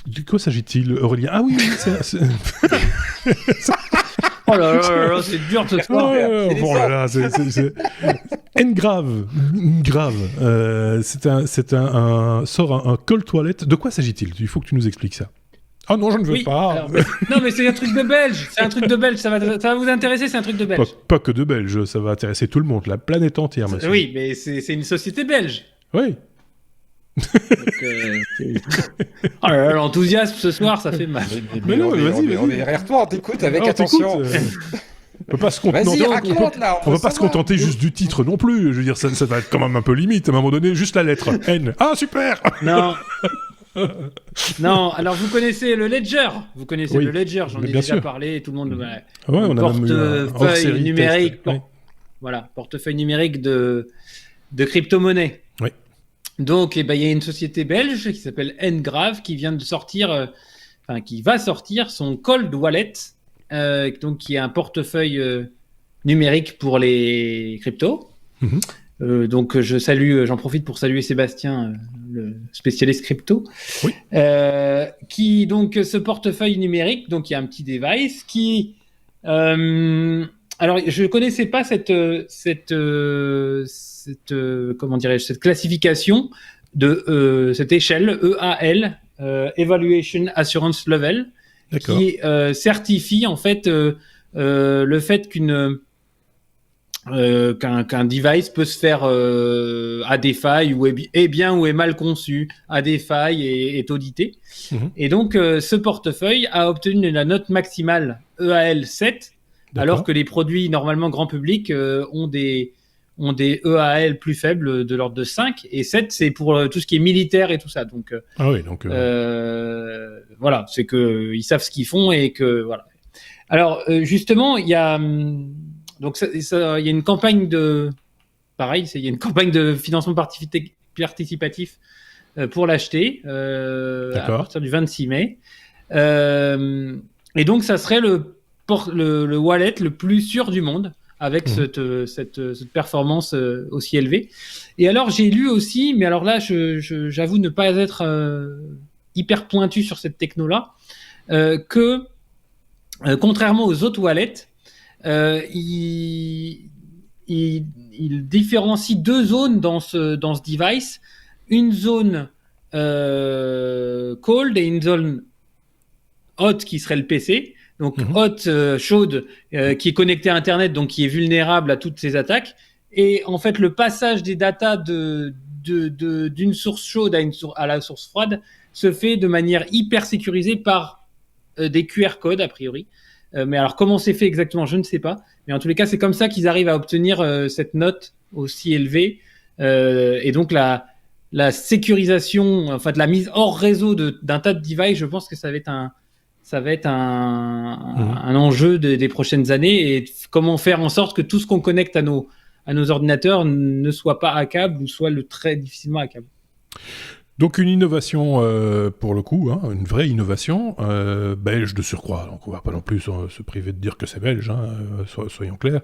De quoi s'agit-il, Aurélien? Ah oui, c'est... Oh là là, c'est dur ce soir. Bon là là, c'est... N grave. C'est un col toilette. De quoi s'agit-il? Il faut que tu nous expliques ça. Ah non, je ne veux pas. Alors, non, mais c'est un truc de belge. C'est un truc de belge. Ça va vous intéresser, c'est un truc de belge. Pas que de belge, ça va intéresser tout le monde, la planète entière, monsieur. Oui, mais c'est une société belge. Oui. Donc, oh là là, l'enthousiasme ce soir, ça fait mal. Mais non, vas-y. On est derrière toi, on t'écoute avec attention. On peut pas se contenter. On va pas se contenter juste du titre non plus. Je veux dire, ça va être quand même un peu limite. À un moment donné, juste la lettre N. Ah, super. Non. Non, alors vous connaissez le Ledger. Vous connaissez le Ledger, j'en ai déjà parlé. Tout le monde. On a portefeuille numérique. Voilà, portefeuille numérique de crypto-monnaie. Oui. Donc, il y a une société belge qui s'appelle Ngrave qui vient de sortir, qui va sortir son Cold Wallet, donc qui est un portefeuille numérique pour les cryptos. Mm-hmm. Donc, j'en profite pour saluer Sébastien, le spécialiste crypto, qui donc ce portefeuille numérique, donc il y a un petit device qui, alors je connaissais pas cette comment dirais-je, cette classification de cette échelle EAL Evaluation Assurance Level, qui certifie en fait le fait qu'un device peut se faire à des failles ou est bien ou est mal conçu, à des failles et est audité. Et donc ce portefeuille a obtenu la note maximale EAL 7, alors que les produits normalement grand public ont des EAL plus faibles de l'ordre de 5, et 7 c'est pour tout ce qui est militaire et tout ça. Donc, voilà, c'est que ils savent ce qu'ils font et que voilà. Alors justement, il y a donc il y a une campagne de financement participatif pour l'acheter à partir du 26 mai. Et donc ça serait le wallet le plus sûr du monde, avec cette performance aussi élevée. Et alors j'ai lu aussi, mais alors là j'avoue ne pas être hyper pointu sur cette techno-là, que contrairement aux autres wallets, il différencie deux zones dans ce device, une zone cold et une zone hot qui serait le PC. Donc hot, chaude, qui est connectée à Internet, donc qui est vulnérable à toutes ces attaques. Et en fait, le passage des datas d'une source chaude à la source froide se fait de manière hyper sécurisée par des QR codes a priori. Mais alors comment c'est fait exactement, je ne sais pas. Mais en tous les cas, c'est comme ça qu'ils arrivent à obtenir cette note aussi élevée. Et donc la sécurisation, enfin de la mise hors réseau d'un tas de devices, je pense que ça va être un enjeu des prochaines années. Et comment faire en sorte que tout ce qu'on connecte à nos ordinateurs ne soit pas hackable ou soit très difficilement hackable. Donc une innovation pour le coup, une vraie innovation, belge de surcroît, donc on va pas non plus se priver de dire que c'est belge, soyons clairs,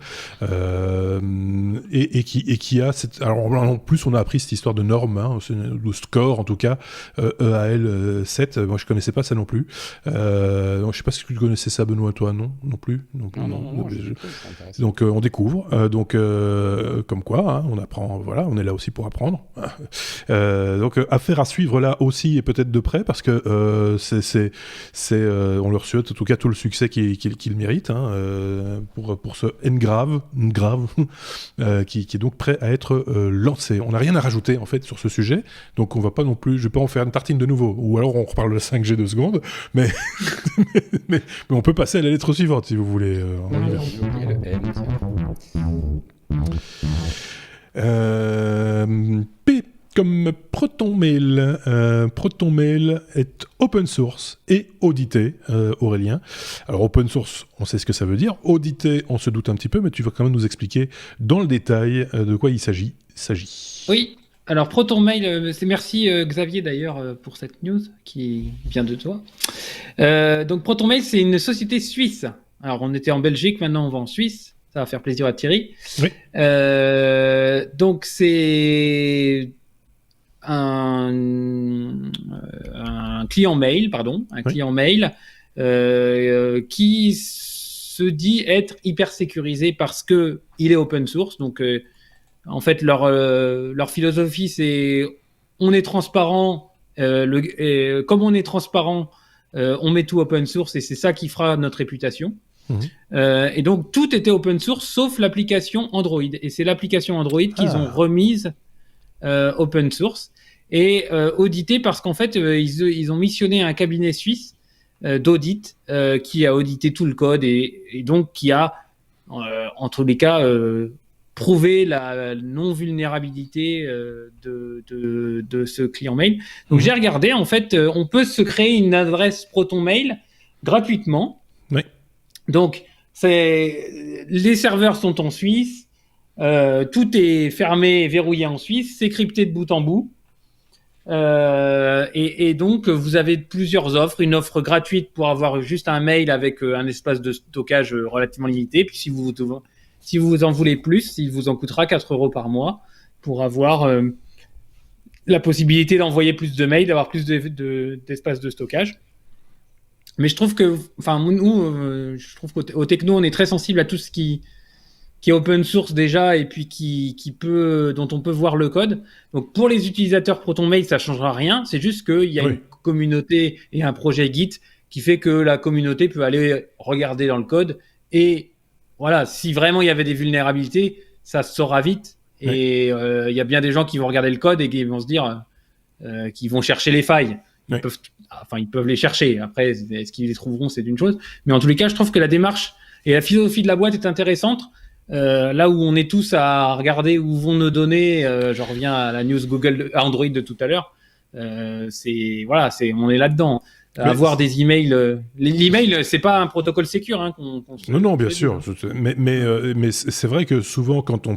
et qui a cette... Alors en plus on a appris cette histoire de norme, de score en tout cas, EAL 7, moi je connaissais pas ça non plus, donc, je sais pas si tu connaissais ça Benoît, toi, non plus. Non, donc on découvre, comme quoi, on apprend, voilà, on est là aussi pour apprendre, donc affaire à suivre là aussi et peut-être de près parce que on leur souhaite en tout cas tout le succès qu'il mérite pour ce Ngrave qui est donc prêt à être lancé. On n'a rien à rajouter en fait sur ce sujet, donc on va pas non plus, je vais pas en faire une tartine de nouveau, ou alors on reparle de 5G 2 secondes, mais on peut passer à la lettre suivante si vous voulez. P comme ProtonMail. ProtonMail est open source et audité, Aurélien. Alors open source, on sait ce que ça veut dire. Audité, on se doute un petit peu, mais tu vas quand même nous expliquer dans le détail de quoi il s'agit. Oui, alors ProtonMail, merci Xavier d'ailleurs pour cette news qui vient de toi. Donc ProtonMail, c'est une société suisse. Alors on était en Belgique, maintenant on va en Suisse. Ça va faire plaisir à Thierry. Oui. Donc c'est un client mail, qui se dit être hyper sécurisé parce que il est open source. Donc en fait leur philosophie c'est on est transparent, comme on est transparent, on met tout open source et c'est ça qui fera notre réputation. Et donc tout était open source sauf l'application Android, et c'est l'application Android qu'ils ont remise open source et audité parce qu'en fait ils ont missionné un cabinet suisse d'audit qui a audité tout le code et donc qui a en tous les cas prouvé la non vulnérabilité de ce client mail. Donc j'ai regardé, en fait on peut se créer une adresse ProtonMail gratuitement. Oui. Donc, les serveurs sont en Suisse, tout est fermé et verrouillé en Suisse, c'est crypté de bout en bout. Et donc, vous avez plusieurs offres. Une offre gratuite pour avoir juste un mail avec un espace de stockage relativement limité. Puis, si vous en voulez plus, il vous en coûtera 4 € par mois pour avoir la possibilité d'envoyer plus de mails, d'avoir plus d'espace de stockage. Mais je trouve que, je trouve qu'au techno, on est très sensible à tout ce qui est open source déjà et puis dont on peut voir le code. Donc pour les utilisateurs ProtonMail, ça changera rien. C'est juste qu'il y a propre communauté et un projet Git qui fait que la communauté peut aller regarder dans le code et voilà, si vraiment il y avait des vulnérabilités, ça se saura vite. Et il y a bien des gens qui vont regarder le code et qui vont se dire qu'ils vont chercher les failles. Ils peuvent les chercher. Après, est-ce qu'ils les trouveront, c'est une chose. Mais en tous les cas, je trouve que la démarche et la philosophie de la boîte est intéressante. Là où on est tous à regarder où vont nos données, je reviens à la news Google Android de tout à l'heure. On est là-dedans. Avoir des emails, l'email, c'est pas un protocole secure. Hein, non, bien sûr. Mais c'est vrai que souvent, quand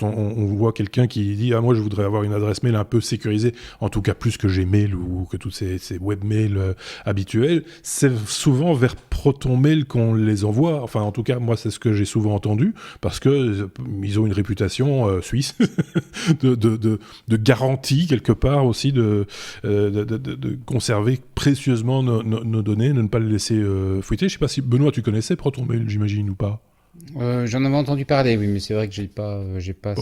on voit quelqu'un qui dit moi, je voudrais avoir une adresse mail un peu sécurisée, en tout cas plus que Gmail ou que tous ces webmails habituels, c'est souvent vers ProtonMail qu'on les envoie. Enfin, en tout cas, moi, c'est ce que j'ai souvent entendu, parce que ils ont une réputation suisse de garantie quelque part aussi de conserver précieusement nos données, de ne pas les laisser fuiter. Je sais pas si Benoît, tu connaissais ProtonMail, j'imagine, ou pas? J'en avais entendu parler, oui, mais c'est vrai que j'ai pas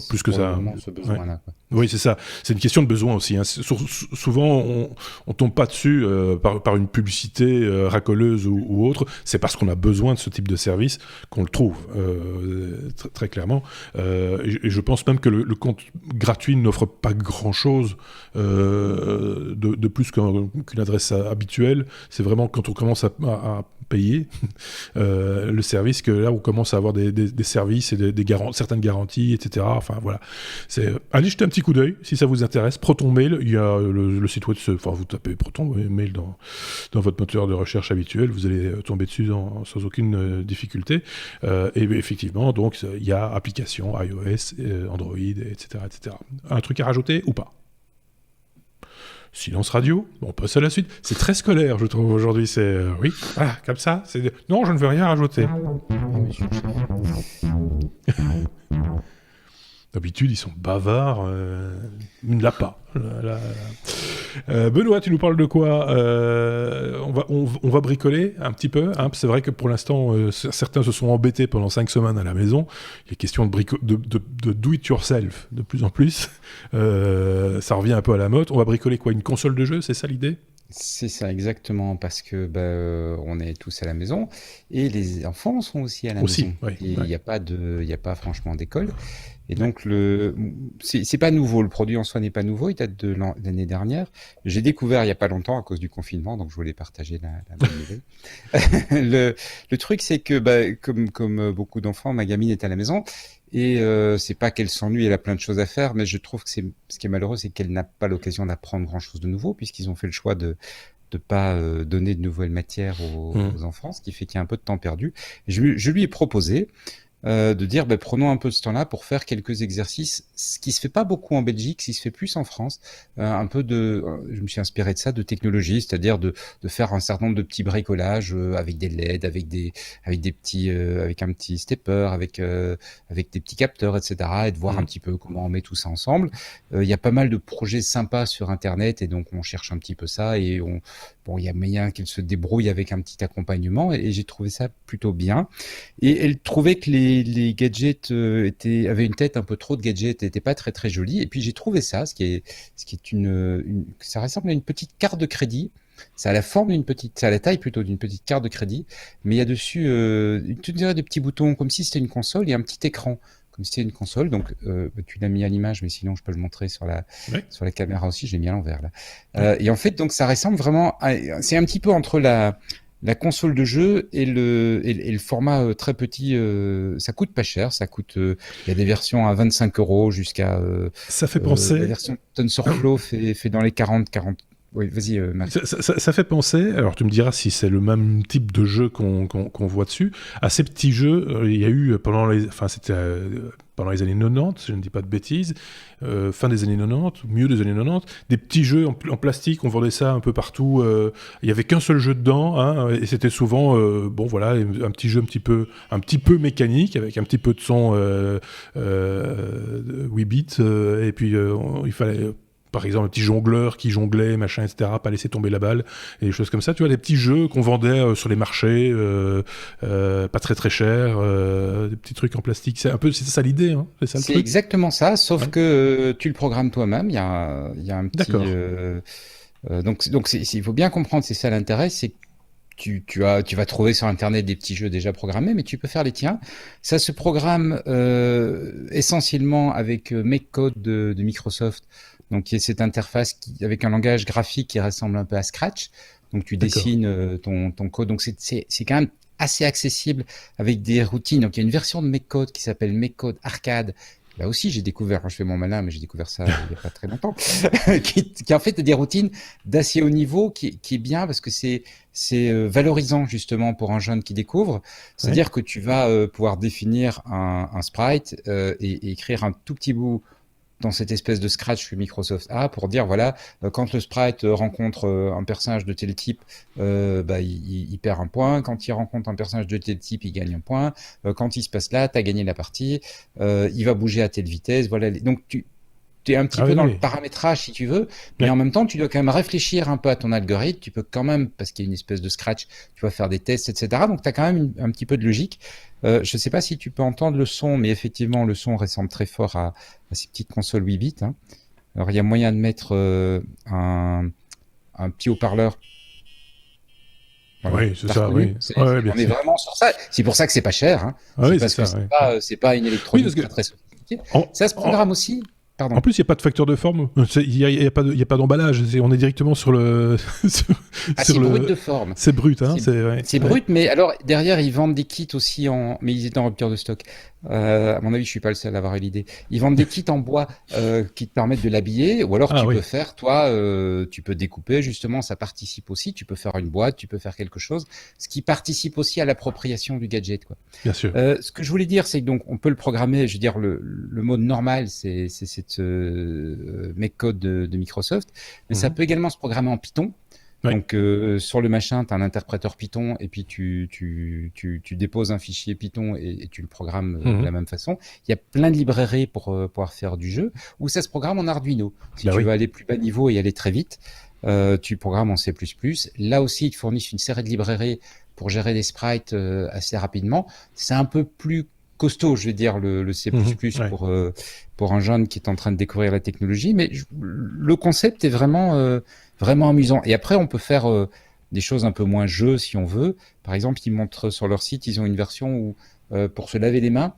plus que ça. Ce besoin-là. Quoi. Oui, c'est ça. C'est une question de besoin aussi. Hein. Souvent, on tombe pas dessus par une publicité racoleuse ou autre. C'est parce qu'on a besoin de ce type de service qu'on le trouve, très clairement. Et je pense même que le compte gratuit n'offre pas grand-chose de plus qu'une adresse habituelle. C'est vraiment quand on commence à payer le service que là, on commence à avoir des services et certaines garanties, etc. Enfin, voilà. Allez jeter un petit coup d'œil si ça vous intéresse. ProtonMail, il y a le site web, vous tapez ProtonMail dans votre moteur de recherche habituel, vous allez tomber dessus sans aucune difficulté. Et effectivement, donc, il y a application iOS, Android, etc., etc. Un truc à rajouter ou pas? Silence radio, on passe à la suite. C'est très scolaire, je trouve, aujourd'hui. C'est oui, comme ça. Non, je ne veux rien rajouter. D'habitude, ils sont bavards. Il ne l'a pas. Benoît, tu nous parles de quoi? On va bricoler un petit peu. Hein. C'est vrai que pour l'instant, certains se sont embêtés pendant 5 semaines à la maison. Il est question de do it yourself de plus en plus. Ça revient un peu à la mode. On va bricoler quoi? Une console de jeu, c'est ça l'idée? C'est ça, exactement, parce que on est tous à la maison et les enfants sont aussi à la maison. Oui, et il n'y a pas franchement d'école. Et donc, c'est pas nouveau. Le produit en soi n'est pas nouveau. Il date de l'année dernière. J'ai découvert il n'y a pas longtemps à cause du confinement, donc je voulais partager la bonne nouvelle. Le truc, c'est que comme beaucoup d'enfants, ma gamine est à la maison. Et c'est pas qu'elle s'ennuie, elle a plein de choses à faire, mais je trouve que ce qui est malheureux, c'est qu'elle n'a pas l'occasion d'apprendre grand-chose de nouveau, puisqu'ils ont fait le choix de pas donner de nouvelles matières aux enfants, ce qui fait qu'il y a un peu de temps perdu. Et je lui ai proposé de dire prenons un peu de ce temps-là pour faire quelques exercices, ce qui se fait pas beaucoup en Belgique, ce qui se fait plus en France, je me suis inspiré de ça, de technologie, c'est-à-dire de faire un certain nombre de petits bricolages avec des LED, avec des petits avec un petit stepper, avec des petits capteurs, etc., et de voir un petit peu comment on met tout ça ensemble. Il y a pas mal de projets sympas sur Internet, et donc on cherche un petit peu ça, et il y a moyen qu'elle se débrouille avec un petit accompagnement, et j'ai trouvé ça plutôt bien. Et elle trouvait que les gadgets avaient une tête un peu trop de gadgets, n'étaient pas très très jolis. Et puis j'ai trouvé ça, ce qui est ça ressemble à une petite carte de crédit. Ça a la forme ça a la taille plutôt d'une petite carte de crédit, mais il y a dessus tu dirais des petits boutons comme si c'était une console et un petit écran. Comme si c'était une console, donc tu l'as mis à l'image, mais sinon je peux le montrer sur la caméra aussi, je l'ai mis à l'envers là. Et en fait, donc ça ressemble vraiment c'est un petit peu entre la console de jeu et le format très petit. Ça coûte pas cher, il y a des versions à 25 € jusqu'à ça fait penser la version TensorFlow fait dans les 40. Oui, vas-y, Marc. Ça fait penser, alors tu me diras si c'est le même type de jeu qu'on voit dessus, à ces petits jeux, il y a eu pendant les années 90, je ne dis pas de bêtises, fin des années 90, milieu des années 90, des petits jeux en plastique, on vendait ça un peu partout, il n'y avait qu'un seul jeu dedans, hein, et c'était souvent, un petit jeu un petit peu mécanique, avec un petit peu de son 8 bits, et puis il fallait... Par exemple, un petit jongleur qui jonglait, machin, etc., pas laisser tomber la balle, et des choses comme ça. Tu vois, des petits jeux qu'on vendait sur les marchés, pas très très chers, des petits trucs en plastique. C'est ça l'idée, hein. C'est ça le truc. C'est exactement ça, sauf que tu le programmes toi-même. Il y a un petit... Donc il faut bien comprendre, c'est ça l'intérêt, c'est que tu vas trouver sur Internet des petits jeux déjà programmés, mais tu peux faire les tiens. Ça se programme essentiellement avec MakeCode de Microsoft, donc qui est cette interface avec un langage graphique qui ressemble un peu à Scratch. Donc tu dessines ton code. Donc c'est quand même assez accessible avec des routines. Donc il y a une version de MakeCode qui s'appelle MakeCode Arcade. Là aussi, j'ai découvert, je fais mon malin, mais j'ai découvert ça il n'y a pas très longtemps, qui en fait des routines d'assez haut niveau, qui est bien parce que c'est valorisant justement pour un jeune qui découvre. C'est-à-dire que tu vas pouvoir définir un sprite et écrire un tout petit bout dans cette espèce de Scratch que Microsoft a pour dire voilà, quand le sprite rencontre un personnage de tel type, il perd un point. Quand il rencontre un personnage de tel type, il gagne un point. Quand il se passe là, tu as gagné la partie. Il va bouger à telle vitesse. Voilà. Donc tu es un petit peu dans le paramétrage si tu veux, mais en même temps, tu dois quand même réfléchir un peu à ton algorithme. Tu peux quand même, parce qu'il y a une espèce de Scratch, tu vas faire des tests, etc. Donc tu as quand même un petit peu de logique. Je ne sais pas si tu peux entendre le son, mais effectivement, le son ressemble très fort à ces petites consoles 8 bits. Hein. Alors, il y a moyen de mettre un petit haut-parleur. Voilà, oui, c'est ça, oui. On est vraiment sur ça. C'est pour ça que c'est pas cher. Hein. Parce que c'est pas une électronique très sophistiquée. Ça se programme aussi. Pardon. En plus, il n'y a pas de facteur de forme. Il n'y a pas d'emballage. On est directement sur le. C'est brut de forme. C'est brut, hein. C'est brut, mais alors derrière, ils vendent des kits aussi mais ils étaient en rupture de stock. À mon avis, je suis pas le seul à avoir eu l'idée. Ils vendent des kits en bois qui te permettent de l'habiller, ou alors tu peux faire, toi, tu peux découper. Justement, ça participe aussi. Tu peux faire une boîte, tu peux faire quelque chose, ce qui participe aussi à l'appropriation du gadget, quoi. Bien sûr. Ce que je voulais dire, c'est que donc on peut le programmer. Je veux dire, le mode normal, c'est cette MakeCode de Microsoft, mais ça peut également se programmer en Python. Ouais. Donc sur le machin, tu as un interpréteur Python et puis tu déposes un fichier Python et tu le programmes de la même façon. Il y a plein de librairies pour pouvoir faire du jeu, ou ça se programme en Arduino. Si tu veux aller plus bas niveau et aller très vite, tu programmes en C++. Là aussi, ils te fournissent une série de librairies pour gérer des sprites assez rapidement. C'est un peu plus costaud, je vais dire, le C++ pour un jeune qui est en train de découvrir la technologie, mais le concept est vraiment amusant. Et après, on peut faire des choses un peu moins jeu si on veut. Par exemple, ils montrent sur leur site, ils ont une version où pour se laver les mains,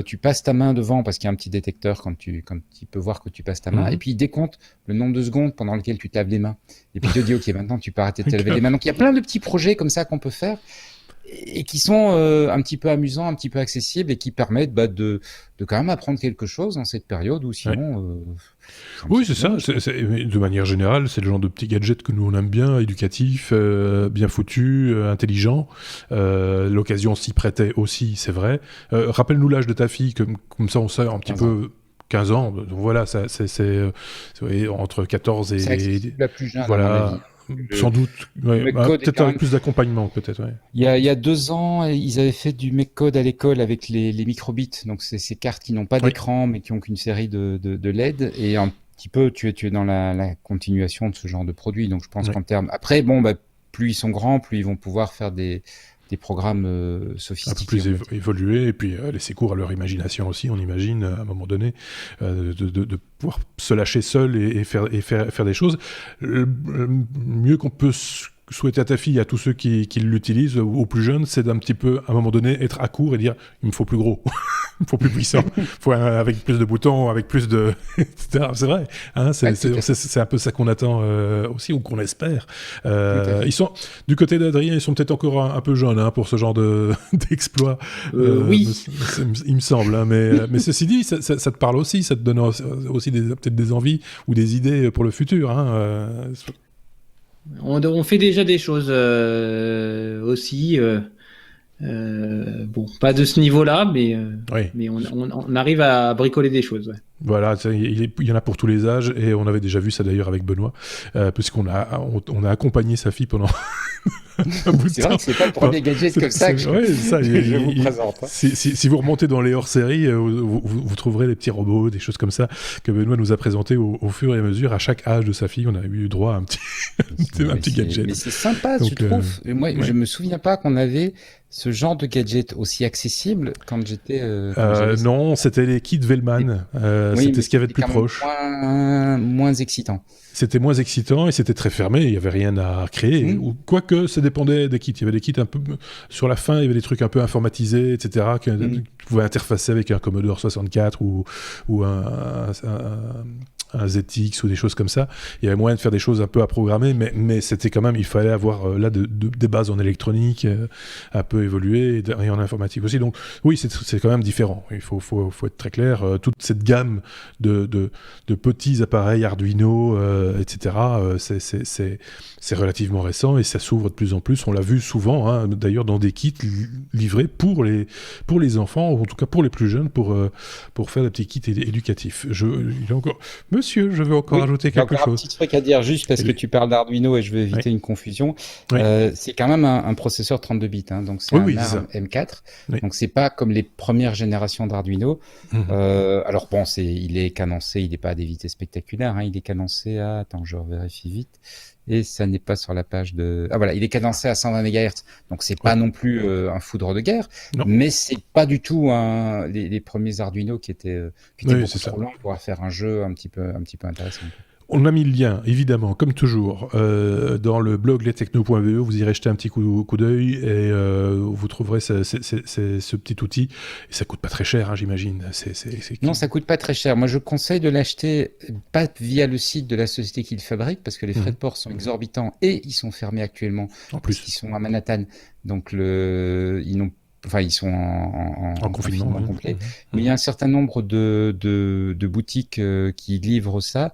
tu passes ta main devant parce qu'il y a un petit détecteur quand il peut voir que tu passes ta main, et puis il décompte le nombre de secondes pendant lesquelles tu te laves les mains. Et puis il te dit, ok, maintenant tu peux arrêter de te laver les mains. Donc il y a plein de petits projets comme ça qu'on peut faire et qui sont un petit peu amusants, un petit peu accessibles et qui permettent de quand même apprendre quelque chose dans cette période où sinon... oui, c'est ça. De manière générale, c'est le genre de petits gadgets que nous on aime bien, éducatifs, bien foutus, intelligents. L'occasion s'y prêtait aussi, c'est vrai. Rappelle-nous l'âge de ta fille, comme ça on sait un petit peu... 15 ans, donc voilà, c'est entre 14 et... C'est la plus jeune, voilà. À mon avis. Sans doute, peut-être avec plus d'accompagnement, peut-être. Ouais. Il y a 2 ans, ils avaient fait du MakeCode à l'école avec les microbits, donc c'est ces cartes qui n'ont pas d'écran mais qui ont qu'une série de LED, et un petit peu tu es dans la continuation de ce genre de produit. Donc je pense qu'en termes, après plus ils sont grands, plus ils vont pouvoir faire des programmes sophistiqués. Un peu plus évolués, et puis laisser cours à leur imagination aussi, on imagine, à un moment donné, de pouvoir se lâcher seul et faire des choses. Mieux qu'on peut souhaiter à ta fille, à tous ceux qui l'utilisent, aux plus jeunes, c'est d'un petit peu, à un moment donné, être à court et dire « il me faut plus gros ». Il me faut plus puissant, faut avec plus de boutons, avec plus de... etc. C'est vrai, hein, c'est un peu ça qu'on attend aussi, ou qu'on espère. Ils sont, du côté d'Adrien, ils sont peut-être encore un peu jeunes pour ce genre d'exploit. Oui. Il me semble, hein, mais ceci dit, ça te parle aussi, ça te donne aussi peut-être des envies ou des idées pour le futur. Hein, On fait déjà des choses aussi... bon, pas de ce niveau-là, mais on arrive à bricoler des choses. Ouais. Voilà, il y en a pour tous les âges, et on avait déjà vu ça d'ailleurs avec Benoît, puisqu'on a accompagné sa fille pendant C'est vrai que c'est pas le premier gadget comme ça que je vous présente. Si vous remontez dans les hors-séries, vous trouverez les petits robots, des choses comme ça que Benoît nous a présenté au fur et à mesure. À chaque âge de sa fille, on a eu droit à un petit gadget. Mais c'est sympa, je trouve. Moi, je me souviens pas qu'on avait ce genre de gadget aussi accessible quand j'étais... non, c'était les kits Vellman. C'était ce qu'il y avait de plus proche. Moins excitant. C'était moins excitant et c'était très fermé, il n'y avait rien à créer. Quoique, ça dépendait des kits. Il y avait des kits un peu... Sur la fin, il y avait des trucs un peu informatisés, etc., que tu pouvais interfacer avec un Commodore 64 ou un ZX ou des choses comme ça. Il y avait moyen de faire des choses un peu à programmer, mais c'était quand même... Il fallait avoir là des bases en électronique un peu évoluées et en informatique aussi. Donc oui, c'est quand même différent. Il faut être très clair. Toute cette gamme de petits appareils Arduino, etc., c'est relativement récent et ça s'ouvre de plus en plus. On l'a vu souvent, hein, d'ailleurs, dans des kits livrés pour les enfants, ou en tout cas pour les plus jeunes, pour faire des petits kits éducatifs. Il y a encore... Monsieur, je veux encore ajouter quelque chose. Un petit truc à dire, juste parce que tu parles d'Arduino et je veux éviter une confusion. C'est quand même un processeur 32 bits, hein, donc c'est un ARM M4. Donc c'est pas comme les premières générations d'Arduino. Alors bon, il est cadencé, il n'est pas à des vitesses spectaculaires, hein, il est cadencé à... Attends, je vérifie vite. Et ça n'est pas sur la page de... Ah voilà, il est cadencé à 120 MHz, donc c'est pas non plus un foudre de guerre, mais c'est pas du tout les premiers Arduino qui étaient beaucoup trop longs pour faire un jeu un petit peu intéressant. On a mis le lien, évidemment, comme toujours, dans le blog lestechno.be. Vous irez jeter un petit coup d'œil et vous trouverez ce petit outil. Et ça coûte pas très cher, hein, j'imagine. Non, ça coûte pas très cher. Moi, je conseille de l'acheter pas via le site de la société qui le fabrique, parce que les frais de port sont exorbitants et ils sont fermés actuellement. En plus, ils sont à Manhattan, donc ils sont en confinement complet. Mais il y a un certain nombre de boutiques qui livrent ça.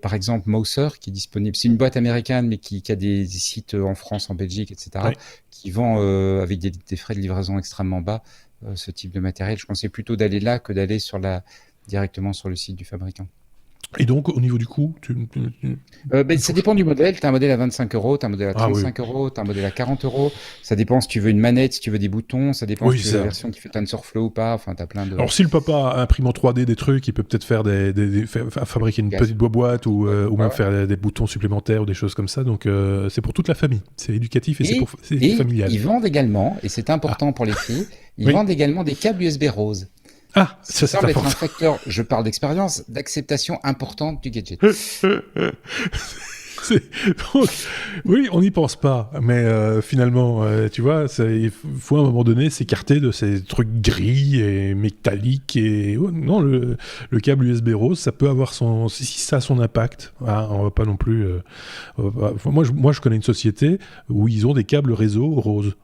Par exemple, Mouser, qui est disponible. C'est une boîte américaine, mais qui a des sites en France, en Belgique, etc., qui vend avec des frais de livraison extrêmement bas ce type de matériel. Je conseille plutôt d'aller là que d'aller directement sur le site du fabricant. Et donc, au niveau du coût, ça dépend du modèle. Tu as un modèle à 25 €, tu as un modèle à 35 €, tu as un modèle à 40 €. Ça dépend si tu veux une manette, si tu veux des boutons, ça dépend si tu veux la version qui fait TensorFlow ou pas. Enfin, tu as plein de... Alors, si le papa imprime en 3D des trucs, il peut peut-être faire fabriquer une petite boîte ou même faire des boutons supplémentaires ou des choses comme ça. Donc, c'est pour toute la famille. C'est éducatif et c'est familial. Ils vendent également, et c'est important pour les filles, ils vendent également des câbles USB roses. Ah, ça semble être un facteur, je parle d'expérience, d'acceptation importante du gadget. Oui, on n'y pense pas, mais finalement, tu vois, il faut à un moment donné s'écarter de ces trucs gris et métalliques. Non, le câble USB rose, ça peut avoir si ça a son impact. On va pas non plus... Moi, je connais une société où ils ont des câbles réseau roses.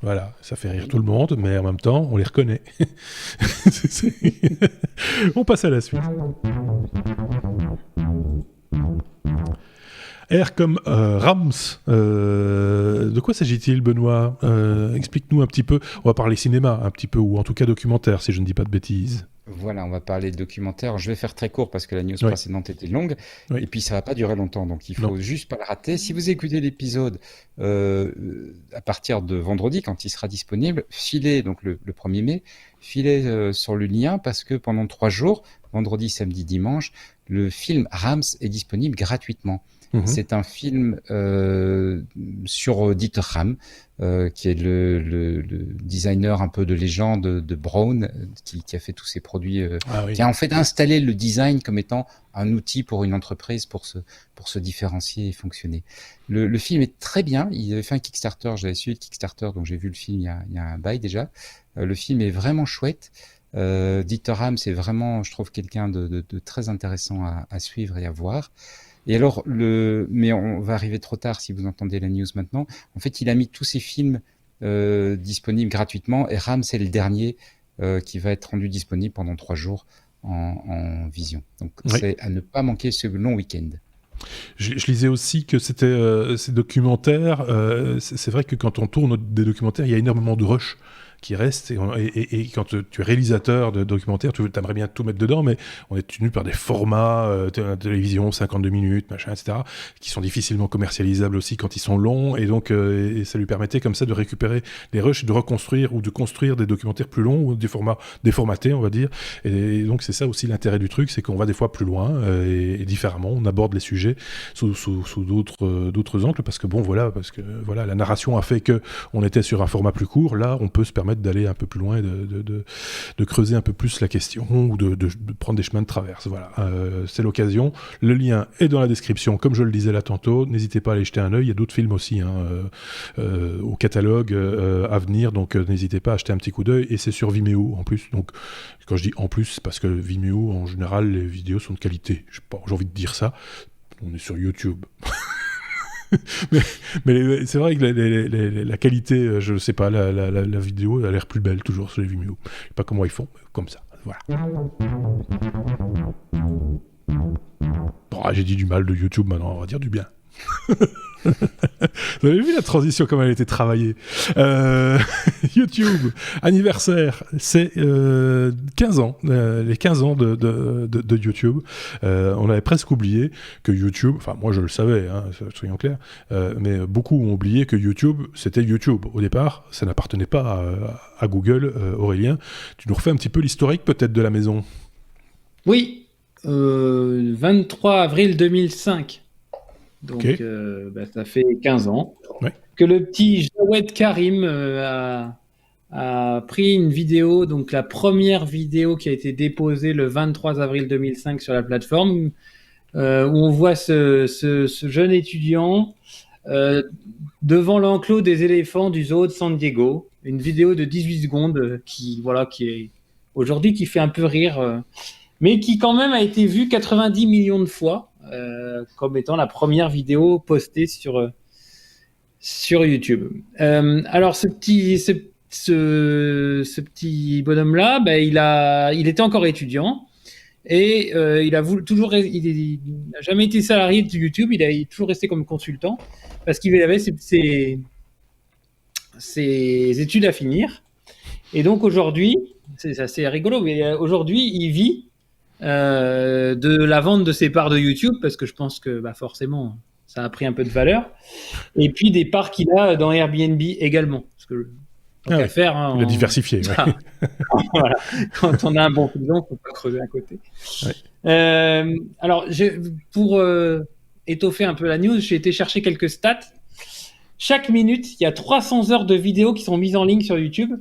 Voilà, ça fait rire tout le monde, mais en même temps, on les reconnaît. On passe à la suite. R comme Rams. De quoi s'agit-il, Benoît ? Explique-nous un petit peu. On va parler cinéma, un petit peu, ou en tout cas documentaire, si je ne dis pas de bêtises. Voilà, on va parler de documentaire. Je vais faire très court parce que la news précédente était longue. Et puis, ça ne va pas durer longtemps. Donc, il ne faut juste pas le rater. Si vous écoutez l'épisode à partir de vendredi, quand il sera disponible, filez, donc le 1er mai, filez sur le lien parce que pendant 3 jours, vendredi, samedi, dimanche, le film Rams est disponible gratuitement. C'est un film sur Dieter Rams, qui est le designer un peu de légende de Braun, qui a fait tous ces produits, qui a en fait installé le design comme étant un outil pour une entreprise pour se différencier et fonctionner. Le film est très bien. Il avait fait un Kickstarter, j'avais suivi le Kickstarter, donc j'ai vu le film il y a un bail déjà. Le film est vraiment chouette. Dieter Rams, c'est vraiment, je trouve, quelqu'un de très intéressant à suivre et à voir. Et alors, mais on va arriver trop tard si vous entendez la news maintenant. En fait, il a mis tous ses films disponibles gratuitement et Rams, c'est le dernier qui va être rendu disponible pendant 3 jours en vision. Donc, c'est à ne pas manquer ce long week-end. Je lisais aussi que c'était ces documentaires. C'est vrai que quand on tourne des documentaires, il y a énormément de rush qui reste. Et quand tu es réalisateur de documentaires, tu aimerais bien tout mettre dedans, mais on est tenu par des formats télévision, 52 minutes, machin, etc., qui sont difficilement commercialisables aussi quand ils sont longs. Et donc, et ça lui permettait comme ça de récupérer les rushs, de reconstruire ou de construire des documentaires plus longs ou des formats déformatés, on va dire. Et donc, c'est ça aussi l'intérêt du truc, c'est qu'on va des fois plus loin et différemment. On aborde les sujets sous d'autres angles, parce que la narration a fait que on était sur un format plus court. Là, on peut se permettre d'aller un peu plus loin et de creuser un peu plus la question ou de prendre des chemins de traverse. Voilà, c'est l'occasion. Le lien est dans la description, comme je le disais là tantôt. N'hésitez pas à aller jeter un œil. Il y a d'autres films aussi au catalogue à venir, donc n'hésitez pas à jeter un petit coup d'œil. Et c'est sur Vimeo en plus. Donc, quand je dis en plus, c'est parce que Vimeo, en général, les vidéos sont de qualité. J'ai envie de dire ça. On est sur YouTube. mais c'est vrai que la qualité, je ne sais pas, la vidéo a l'air plus belle toujours sur les Vimeo. Je ne sais pas comment ils font, mais comme ça. Voilà. Bon, j'ai dit du mal de YouTube, maintenant on va dire du bien. Vous avez vu la transition, comme elle a été travaillée. YouTube, anniversaire, c'est 15 ans, les 15 ans de YouTube. On avait presque oublié que YouTube, enfin moi je le savais, soyons clairs, mais beaucoup ont oublié que YouTube, c'était YouTube. Au départ, ça n'appartenait pas à Google. Aurélien, tu nous refais un petit peu l'historique peut-être de la maison? Oui, 23 avril 2005. Donc, okay. Ça fait 15 ans que le petit Jawed Karim a pris une vidéo, donc la première vidéo qui a été déposée le 23 avril 2005 sur la plateforme, où on voit ce jeune étudiant devant l'enclos des éléphants du zoo de San Diego. Une vidéo de 18 secondes qui est aujourd'hui qui fait un peu rire, mais qui quand même a été vue 90 millions de fois. Comme étant la première vidéo postée sur YouTube. Alors ce petit bonhomme-là, il était encore étudiant et il n'a jamais été salarié de YouTube. Il a toujours resté comme consultant parce qu'il avait ses études à finir. Et donc aujourd'hui, c'est assez rigolo, mais aujourd'hui il vit de la vente de ses parts de YouTube, parce que je pense que forcément ça a pris un peu de valeur, et puis des parts qu'il a dans Airbnb également, parce que tant qu'à faire, il a diversifié. Voilà. Quand on a un bon client, faut pas creuser à côté. Alors pour étoffer un peu la news, j'ai été chercher quelques stats. Chaque minute, il y a 300 heures de vidéos qui sont mises en ligne sur YouTube.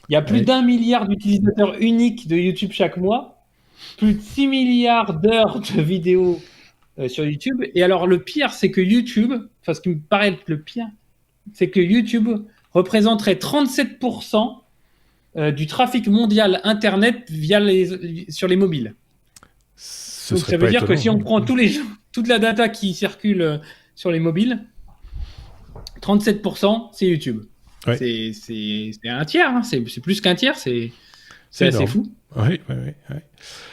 Il y a plus d'1 milliard d'utilisateurs uniques de YouTube chaque mois, plus de 6 milliards d'heures de vidéos sur YouTube. Et alors, le pire, c'est que YouTube, enfin, ce qui me paraît être le pire, c'est que YouTube représenterait 37% du trafic mondial Internet sur les mobiles. Donc, ça veut dire que si on prend toute la data qui circule sur les mobiles, 37%, c'est YouTube. Ouais. C'est un tiers, c'est plus qu'un tiers, c'est assez fou. Oui.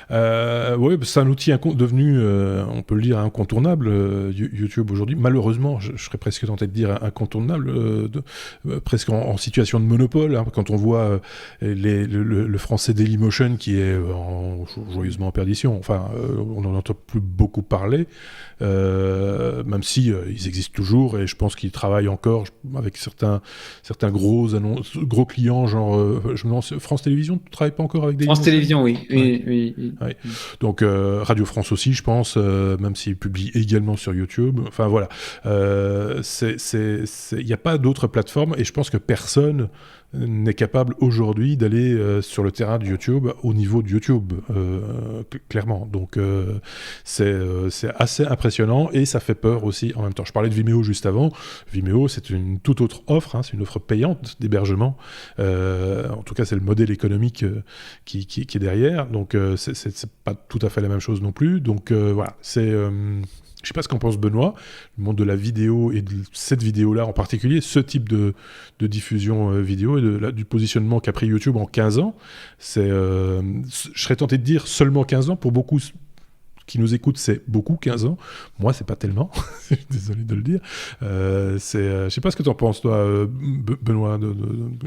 C'est un outil devenu, on peut le dire, incontournable, YouTube aujourd'hui. Malheureusement, je serais presque tenté de dire incontournable, presque en situation de monopole, quand on voit le français Dailymotion qui est joyeusement en perdition. Enfin, on n'en entend plus beaucoup parler, même si ils existent toujours, et je pense qu'ils travaillent encore avec certains gros clients, genre France Télévisions. Tu ne travailles pas encore avec Dailymotion? France Télévisions, oui. Ouais. Donc Radio France aussi, je pense, même s'ils publient également sur YouTube. Enfin voilà, il n'y a pas d'autres plateformes, et je pense que personne n'est capable aujourd'hui d'aller sur le terrain de YouTube au niveau de YouTube, clairement. Donc c'est assez impressionnant, et ça fait peur aussi en même temps. Je parlais de Vimeo juste avant. Vimeo, c'est une toute autre offre, c'est une offre payante d'hébergement. En tout cas, c'est le modèle économique qui est derrière. Donc c'est pas tout à fait la même chose non plus. Donc voilà, c'est... Je ne sais pas ce qu'en pense Benoît, le monde de la vidéo et de cette vidéo-là en particulier, ce type de diffusion vidéo et du positionnement qu'a pris YouTube en 15 ans. Je serais tenté de dire seulement 15 ans. Pour beaucoup, qui nous écoutent, c'est beaucoup, 15 ans. Moi, c'est pas tellement. Je suis désolé de le dire. Je sais pas ce que tu en penses, toi, Benoît, de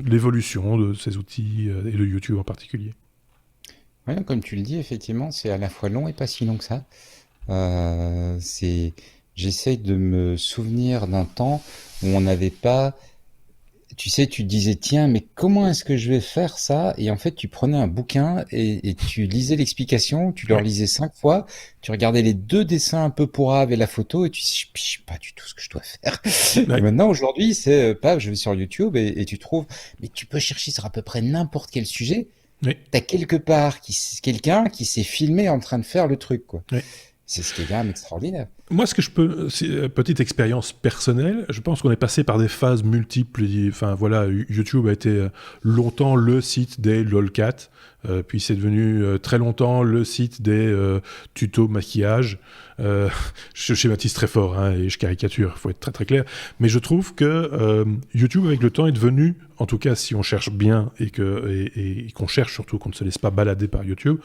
l'évolution de ces outils et de YouTube en particulier. Oui, comme tu le dis, effectivement, c'est à la fois long et pas si long que ça. J'essaye de me souvenir d'un temps où on n'avait pas. Tu sais, tu disais, tiens, mais comment est-ce que je vais faire ça? Et en fait, tu prenais un bouquin et tu lisais l'explication, tu le relisais 5 fois, tu regardais les 2 dessins un peu pourraves et la photo et tu dis, je sais pas du tout ce que je dois faire. Ouais. Et maintenant, aujourd'hui, c'est, paf, je vais sur YouTube et tu trouves, mais tu peux chercher sur à peu près n'importe quel sujet. Oui. T'as quelque part quelqu'un qui s'est filmé en train de faire le truc, quoi. Oui. C'est ce qui est quand même extraordinaire. Moi, ce que je peux, petite expérience personnelle, je pense qu'on est passé par des phases multiples. Enfin, voilà, YouTube a été longtemps le site des lolcats, puis c'est devenu très longtemps le site des tutos maquillage. Je schématise très fort hein, et je caricature, il faut être très très clair. Mais je trouve que YouTube, avec le temps, est devenu, en tout cas si on cherche bien et qu'on cherche surtout, qu'on ne se laisse pas balader par YouTube,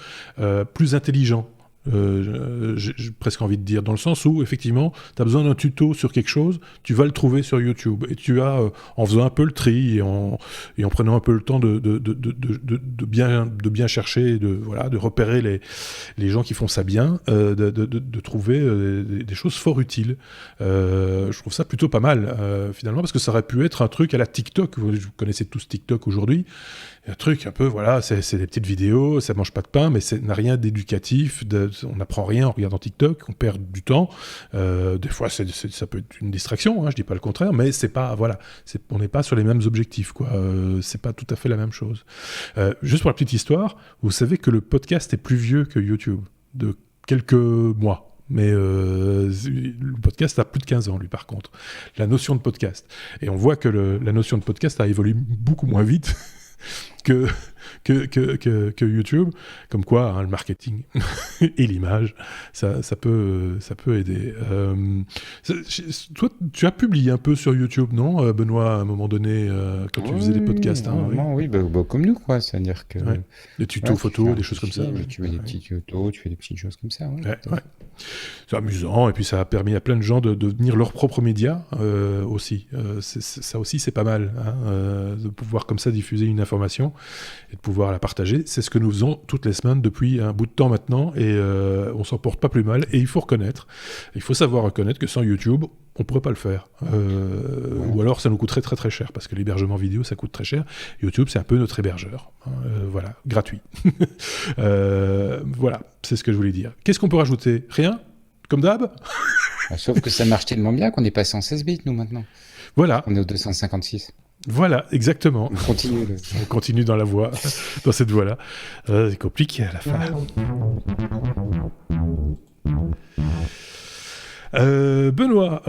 plus intelligent. J'ai presque envie de dire, dans le sens où effectivement tu as besoin d'un tuto sur quelque chose, tu vas le trouver sur YouTube et tu as, en faisant un peu le tri et en prenant un peu le temps de bien chercher, de repérer les gens qui font ça bien, de trouver des choses fort utiles. Je trouve ça plutôt pas mal finalement, parce que ça aurait pu être un truc à la TikTok. Vous connaissez tous TikTok aujourd'hui. Un truc un peu, voilà, c'est des petites vidéos, ça mange pas de pain, mais ça n'a rien d'éducatif, on n'apprend rien en regardant TikTok, on perd du temps. Des fois, ça peut être une distraction, hein, je dis pas le contraire, mais c'est pas, voilà, on n'est pas sur les mêmes objectifs, quoi. C'est pas tout à fait la même chose. Juste pour la petite histoire, vous savez que le podcast est plus vieux que YouTube, de quelques mois. Mais le podcast a plus de 15 ans, lui, par contre. La notion de podcast. Et on voit que la notion de podcast a évolué beaucoup moins vite que YouTube, comme quoi hein, le marketing et l'image, ça peut aider. Toi, tu as publié un peu sur YouTube, non, Benoît, à un moment donné, quand tu faisais des podcasts oui, comme nous, quoi. C'est-à-dire que des tutos photos, des choses comme ça. Tu fais des petits tutos, tu fais des petites choses comme ça. Ouais. C'est amusant, et puis ça a permis à plein de gens de devenir leurs propres médias aussi. Ça aussi, c'est pas mal, hein, de pouvoir comme ça diffuser une information et de pouvoir la partager. C'est ce que nous faisons toutes les semaines depuis un bout de temps maintenant, et on s'en porte pas plus mal. Et il faut savoir reconnaître que sans YouTube, on pourrait pas le faire. Ou alors ça nous coûterait très très cher, parce que l'hébergement vidéo, ça coûte très cher. YouTube, c'est un peu notre hébergeur. Voilà, gratuit. Voilà, c'est ce que je voulais dire. Qu'est-ce qu'on peut rajouter? Rien? Comme d'hab? Sauf que ça marche tellement bien qu'on est passé en 16 bits, nous, maintenant. Voilà. On est au 256. Voilà, exactement. On continue dans cette voie-là. C'est compliqué à la fin. Benoît,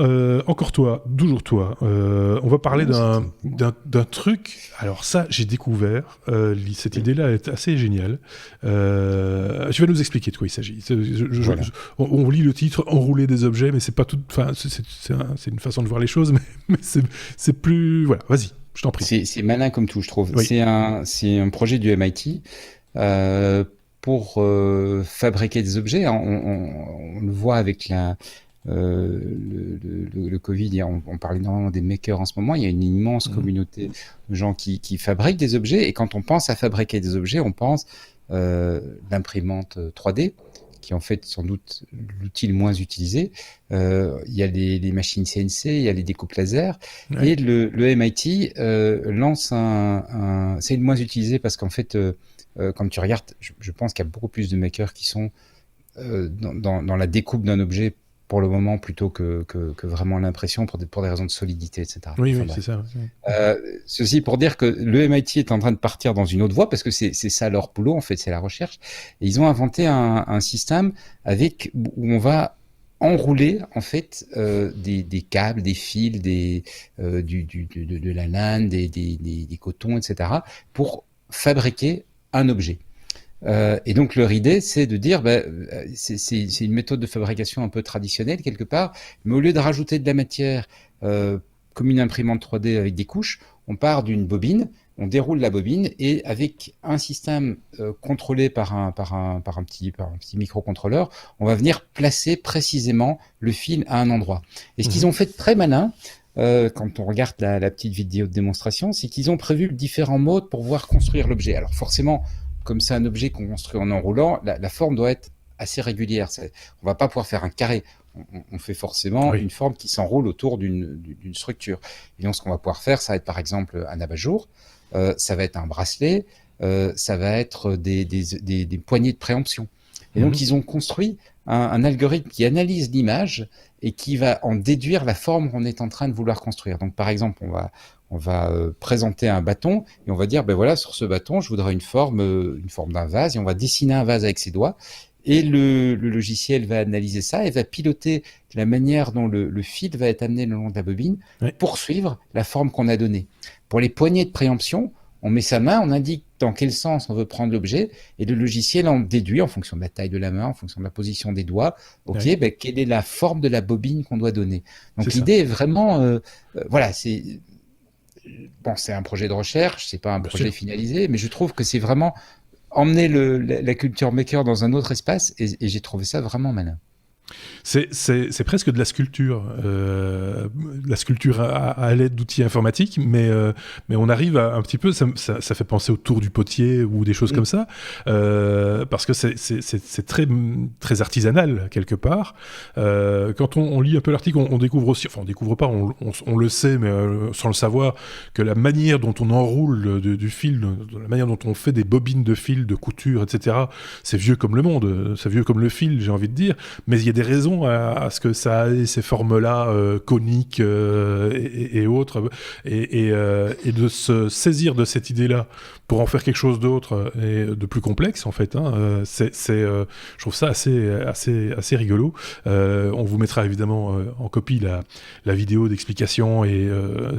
encore toi, toujours toi. On va parler d'un truc. Alors ça, j'ai découvert. Cette idée-là est assez géniale. Je vais nous expliquer de quoi il s'agit. On lit le titre, enrouler des objets, mais c'est pas tout. Enfin, c'est une façon de voir les choses, mais c'est plus. Voilà, vas-y. Je t'en prie. C'est malin comme tout, je trouve. Oui. C'est un projet du MIT pour fabriquer des objets. On le voit avec le Covid. On parle énormément des makers en ce moment. Il y a une immense communauté de gens qui fabriquent des objets. Et quand on pense à fabriquer des objets, on pense l'imprimante 3D, qui est en fait sans doute l'outil le moins utilisé. Il y a les machines CNC, il y a les découpes laser, et le MIT lance c'est le moins utilisé parce qu'en fait, quand tu regardes, je pense qu'il y a beaucoup plus de makers qui sont dans la découpe d'un objet pour le moment, plutôt que vraiment l'impression pour des raisons de solidité, etc. Oui, c'est ça. Ceci pour dire que le MIT est en train de partir dans une autre voie, parce que c'est ça leur boulot, en fait, c'est la recherche. Et ils ont inventé un système où on va enrouler, en fait, des câbles, des fils, de la laine, des cotons, etc., pour fabriquer un objet. Et donc leur idée, c'est de dire, c'est une méthode de fabrication un peu traditionnelle quelque part, mais au lieu de rajouter de la matière comme une imprimante 3D avec des couches, on part d'une bobine on déroule la bobine et avec un système contrôlé par un petit microcontrôleur, on va venir placer précisément le fil à un endroit. Et ce qu'ils ont fait de très malin, quand on regarde la petite vidéo de démonstration, c'est qu'ils ont prévu différents modes pour pouvoir construire l'objet. Alors forcément, comme c'est un objet qu'on construit en enroulant, la forme doit être assez régulière. On va pas pouvoir faire un carré. On fait forcément une forme qui s'enroule autour d'une structure. Et donc, ce qu'on va pouvoir faire, ça va être par exemple un abat-jour, ça va être un bracelet, ça va être des poignées de préemption. Et donc, ils ont construit un algorithme qui analyse l'image et qui va en déduire la forme qu'on est en train de vouloir construire. Donc, par exemple, on va présenter un bâton et on va dire, ben voilà, sur ce bâton, je voudrais une forme d'un vase, et on va dessiner un vase avec ses doigts. Et le logiciel va analyser ça et va piloter la manière dont le fil va être amené le long de la bobine pour suivre la forme qu'on a donnée. Pour les poignées de préemption, on met sa main, on indique dans quel sens on veut prendre l'objet, et le logiciel en déduit en fonction de la taille de la main, en fonction de la position des doigts, quelle est la forme de la bobine qu'on doit donner. Donc l'idée est vraiment, c'est un projet de recherche, c'est pas un projet finalisé, mais je trouve que c'est vraiment emmener la culture maker dans un autre espace, et j'ai trouvé ça vraiment malin. C'est presque de la sculpture à l'aide d'outils informatiques, mais on arrive à un petit peu, ça fait penser au tour du potier ou des choses comme ça, parce que c'est très, très artisanal quelque part. Quand on lit un peu l'article, on découvre aussi, enfin on découvre pas, on le sait, mais sans le savoir, que la manière dont on enroule du fil, la manière dont on fait des bobines de fil, de couture, etc., c'est vieux comme le monde, c'est vieux comme le fil, j'ai envie de dire, mais il y a des raisons à ce que ça ait ces formes-là coniques et autres, et de se saisir de cette idée-là pour en faire quelque chose d'autre et de plus complexe en fait. Je trouve ça assez rigolo. On vous mettra évidemment en copie la vidéo d'explication et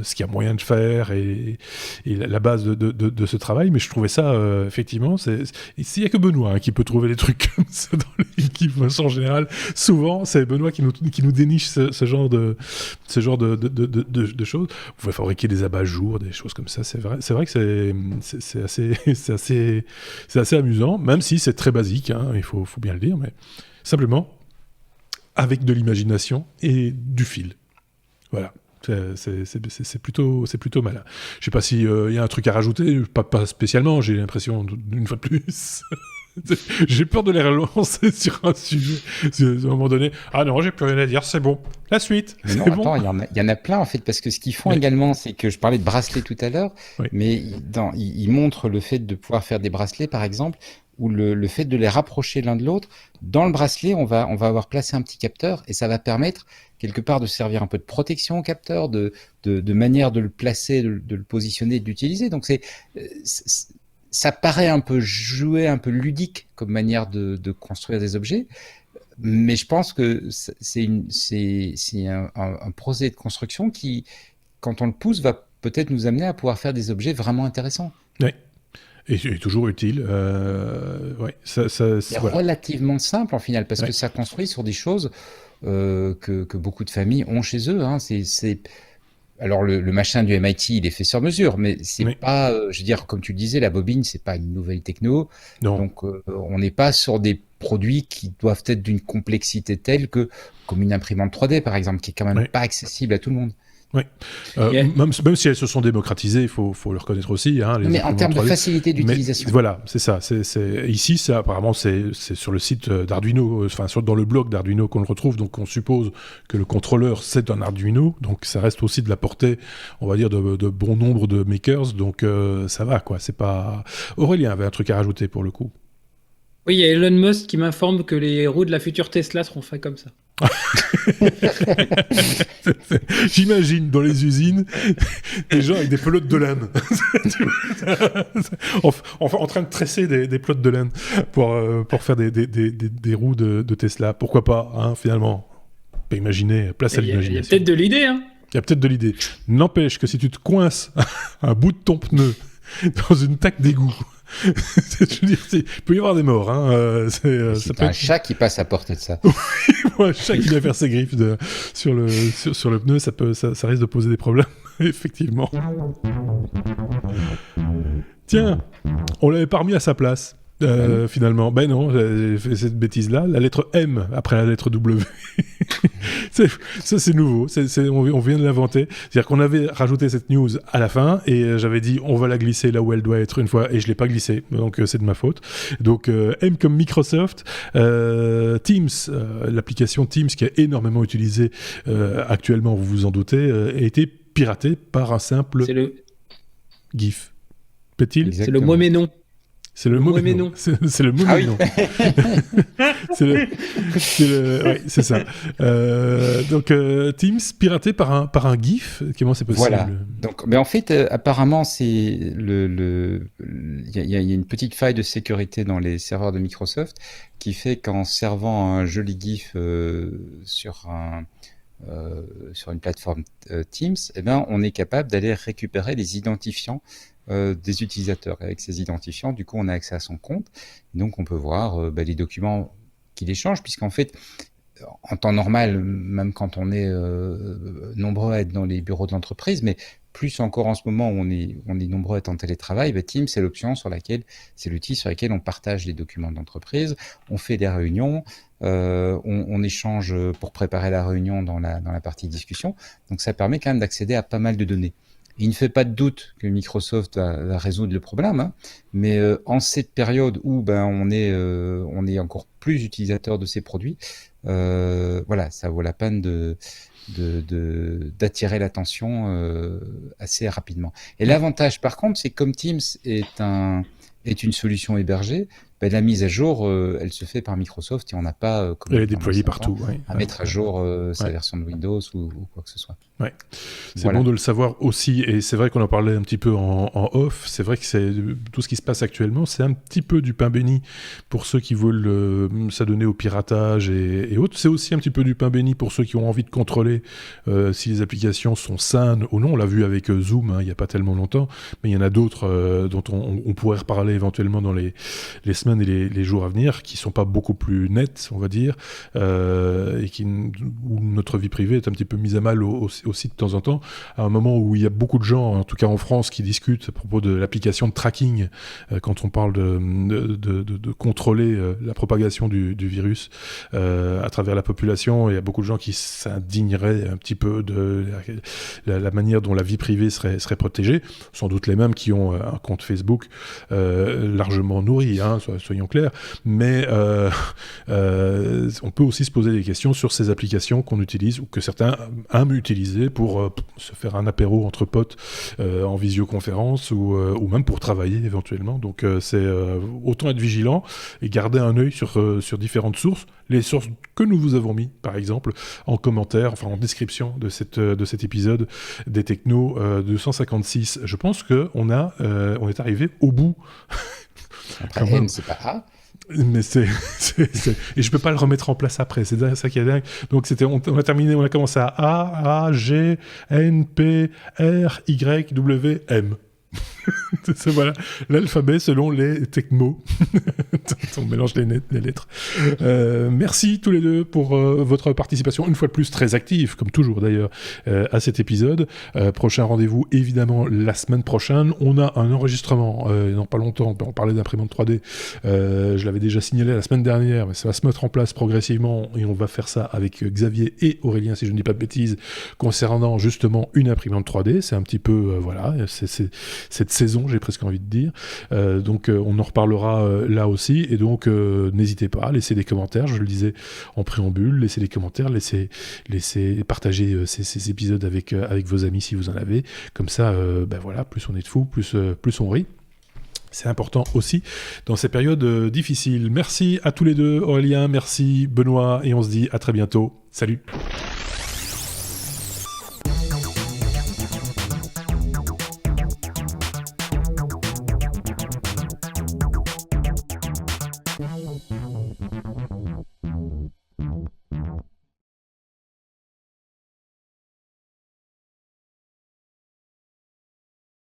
ce qu'il y a moyen de faire et la base de ce travail. Mais je trouvais ça effectivement, il n'y a que Benoît qui peut trouver des trucs comme ça dans l'équipe en général. Souvent, c'est Benoît qui nous déniche ce genre de choses. Vous pouvez fabriquer des abat-jours, des choses comme ça. C'est vrai que c'est assez amusant, même si c'est très basique, il faut bien le dire, mais simplement avec de l'imagination et du fil. Voilà. C'est plutôt malin. Je sais pas s'il y a un truc à rajouter, pas spécialement, j'ai l'impression d'une fois de plus. J'ai peur de les relancer sur un sujet. À un moment donné, ah non, j'ai plus rien à dire, c'est bon. La suite. Mais non, attends, il y en a plein en fait, parce que ce qu'ils font également, c'est que je parlais de bracelets tout à l'heure, mais ils montrent le fait de pouvoir faire des bracelets, par exemple, ou le fait de les rapprocher l'un de l'autre. Dans le bracelet, on va avoir placé un petit capteur, et ça va permettre quelque part de servir un peu de protection au capteur, de manière de le placer, de le positionner, de l'utiliser. Donc ça paraît un peu joué, un peu ludique comme manière de construire des objets, mais je pense que c'est un procédé de construction qui, quand on le pousse, va peut-être nous amener à pouvoir faire des objets vraiment intéressants. Oui. Et toujours utile. C'est relativement simple en final, parce que ça construit sur des choses que beaucoup de familles ont chez eux. Alors le machin du MIT, il est fait sur mesure, mais c'est pas, je veux dire, comme tu le disais, la bobine, c'est pas une nouvelle techno. Non. Donc on n'est pas sur des produits qui doivent être d'une complexité telle que, comme une imprimante 3D par exemple, qui est quand même pas accessible à tout le monde. Oui, même si elles se sont démocratisées, il faut le reconnaître aussi. Mais en termes de facilité d'utilisation. Mais, voilà, c'est ça. Ici, apparemment, c'est sur le site d'Arduino, dans le blog d'Arduino qu'on le retrouve. Donc, on suppose que le contrôleur, c'est un Arduino. Donc, ça reste aussi de la portée, on va dire, de bon nombre de makers. Donc, ça va, quoi. C'est pas... Aurélien avait un truc à rajouter pour le coup. Oui, il y a Elon Musk qui m'informe que les roues de la future Tesla seront faites comme ça. J'imagine dans les usines des gens avec des pelotes de laine en train de tresser des pelotes de laine pour faire des roues de Tesla. Pourquoi pas, finalement. On peut imaginer, place à l'imagination. Il y a peut-être de l'idée. Il y a peut-être de l'idée. N'empêche que si tu te coinces un bout de ton pneu dans une taque d'égout, je veux dire, il peut y avoir des morts. C'est un chat qui passe à portée de ça. Un chat qui vient faire ses griffes sur le pneu, ça risque de poser des problèmes, effectivement. Tiens, on l'avait pas remis à sa place. Finalement, ben non, j'ai fait cette bêtise-là. La lettre M après la lettre W. Ça, c'est nouveau. On vient de l'inventer. C'est-à-dire qu'on avait rajouté cette news à la fin et j'avais dit on va la glisser là où elle doit être une fois et je l'ai pas glissée. Donc c'est de ma faute. Donc M comme Microsoft. Teams, l'application Teams qui est énormément utilisée actuellement, vous vous en doutez, a été piratée par un simple GIF. Peut-il ? C'est le mot mais non. C'est le mot mais non. C'est le mot mais non. Ouais, c'est ça. Donc Teams piraté par un GIF. Comment c'est possible ? Voilà. Donc, mais en fait, apparemment, c'est il y a une petite faille de sécurité dans les serveurs de Microsoft qui fait qu'en servant un joli GIF sur une plateforme Teams, eh ben, on est capable d'aller récupérer les identifiants des utilisateurs. Avec ces identifiants, du coup, on a accès à son compte. Donc, on peut voir les documents qu'il échange, puisqu'en fait, en temps normal, même quand on est nombreux à être dans les bureaux de l'entreprise, mais plus encore en ce moment où on est nombreux à être en télétravail, Teams, c'est l'outil sur lequel on partage les documents de l'entreprise, on fait des réunions, on échange pour préparer la réunion dans la partie discussion. Donc, ça permet quand même d'accéder à pas mal de données. Il ne fait pas de doute que Microsoft va résoudre le problème, hein, mais en cette période où on est encore plus utilisateur de ces produits, voilà, ça vaut la peine d'attirer l'attention assez rapidement. Et l'avantage, par contre, c'est que comme Teams est une solution hébergée, la mise à jour, elle se fait par Microsoft et on n'a pas elle est déployée partout, à mettre à jour sa version de Windows ou quoi que ce soit. Ouais. C'est bon de le savoir aussi, et c'est vrai qu'on en parlait un petit peu en off, c'est vrai que tout ce qui se passe actuellement, c'est un petit peu du pain béni pour ceux qui veulent s'adonner au piratage et autres. C'est aussi un petit peu du pain béni pour ceux qui ont envie de contrôler si les applications sont saines ou non. On l'a vu avec Zoom il n'y a pas tellement longtemps, mais il y en a d'autres dont on pourrait reparler éventuellement dans les semaines et les jours à venir, qui sont pas beaucoup plus nettes, on va dire, et où notre vie privée est un petit peu mise à mal aussi de temps en temps, à un moment où il y a beaucoup de gens, en tout cas en France, qui discutent à propos de l'application de tracking, quand on parle de contrôler la propagation du virus à travers la population. Il y a beaucoup de gens qui s'indigneraient un petit peu de la manière dont la vie privée serait protégée, sans doute les mêmes qui ont un compte Facebook largement nourri, hein, soyons clairs, mais on peut aussi se poser des questions sur ces applications qu'on utilise ou que certains aiment utiliser pour se faire un apéro entre potes en visioconférence ou même pour travailler éventuellement. Donc c'est autant être vigilant et garder un œil sur différentes sources. Les sources que nous vous avons mis, par exemple, en commentaire, enfin en description de cet épisode des Technos 256. Je pense qu'on est arrivé au bout. Après M, c'est pas A. Mais et je peux pas le remettre en place après, c'est ça qui est dingue. Donc on a terminé, on a commencé à A, G, N, P, R, Y, W, M. C'est voilà l'alphabet selon les technos. On mélange les lettres. Merci tous les deux pour votre participation, une fois de plus très active, comme toujours d'ailleurs, à cet épisode. Prochain rendez-vous évidemment la semaine prochaine. On a un enregistrement dans pas longtemps. On parlait d'imprimante 3D. Je l'avais déjà signalé la semaine dernière, mais ça va se mettre en place progressivement et on va faire ça avec Xavier et Aurélien, si je ne dis pas de bêtises, concernant justement une imprimante 3D. C'est un petit peu voilà, c'est cette saison, j'ai presque envie de dire. Donc on en reparlera là aussi, et donc n'hésitez pas, laissez des commentaires, je le disais en préambule, laissez des commentaires, laissez partager ces épisodes avec vos amis si vous en avez, comme ça voilà, plus on est de fous, plus on rit. C'est important aussi dans ces périodes difficiles. Merci à tous les deux, Aurélien, merci Benoît, et on se dit à très bientôt. Salut.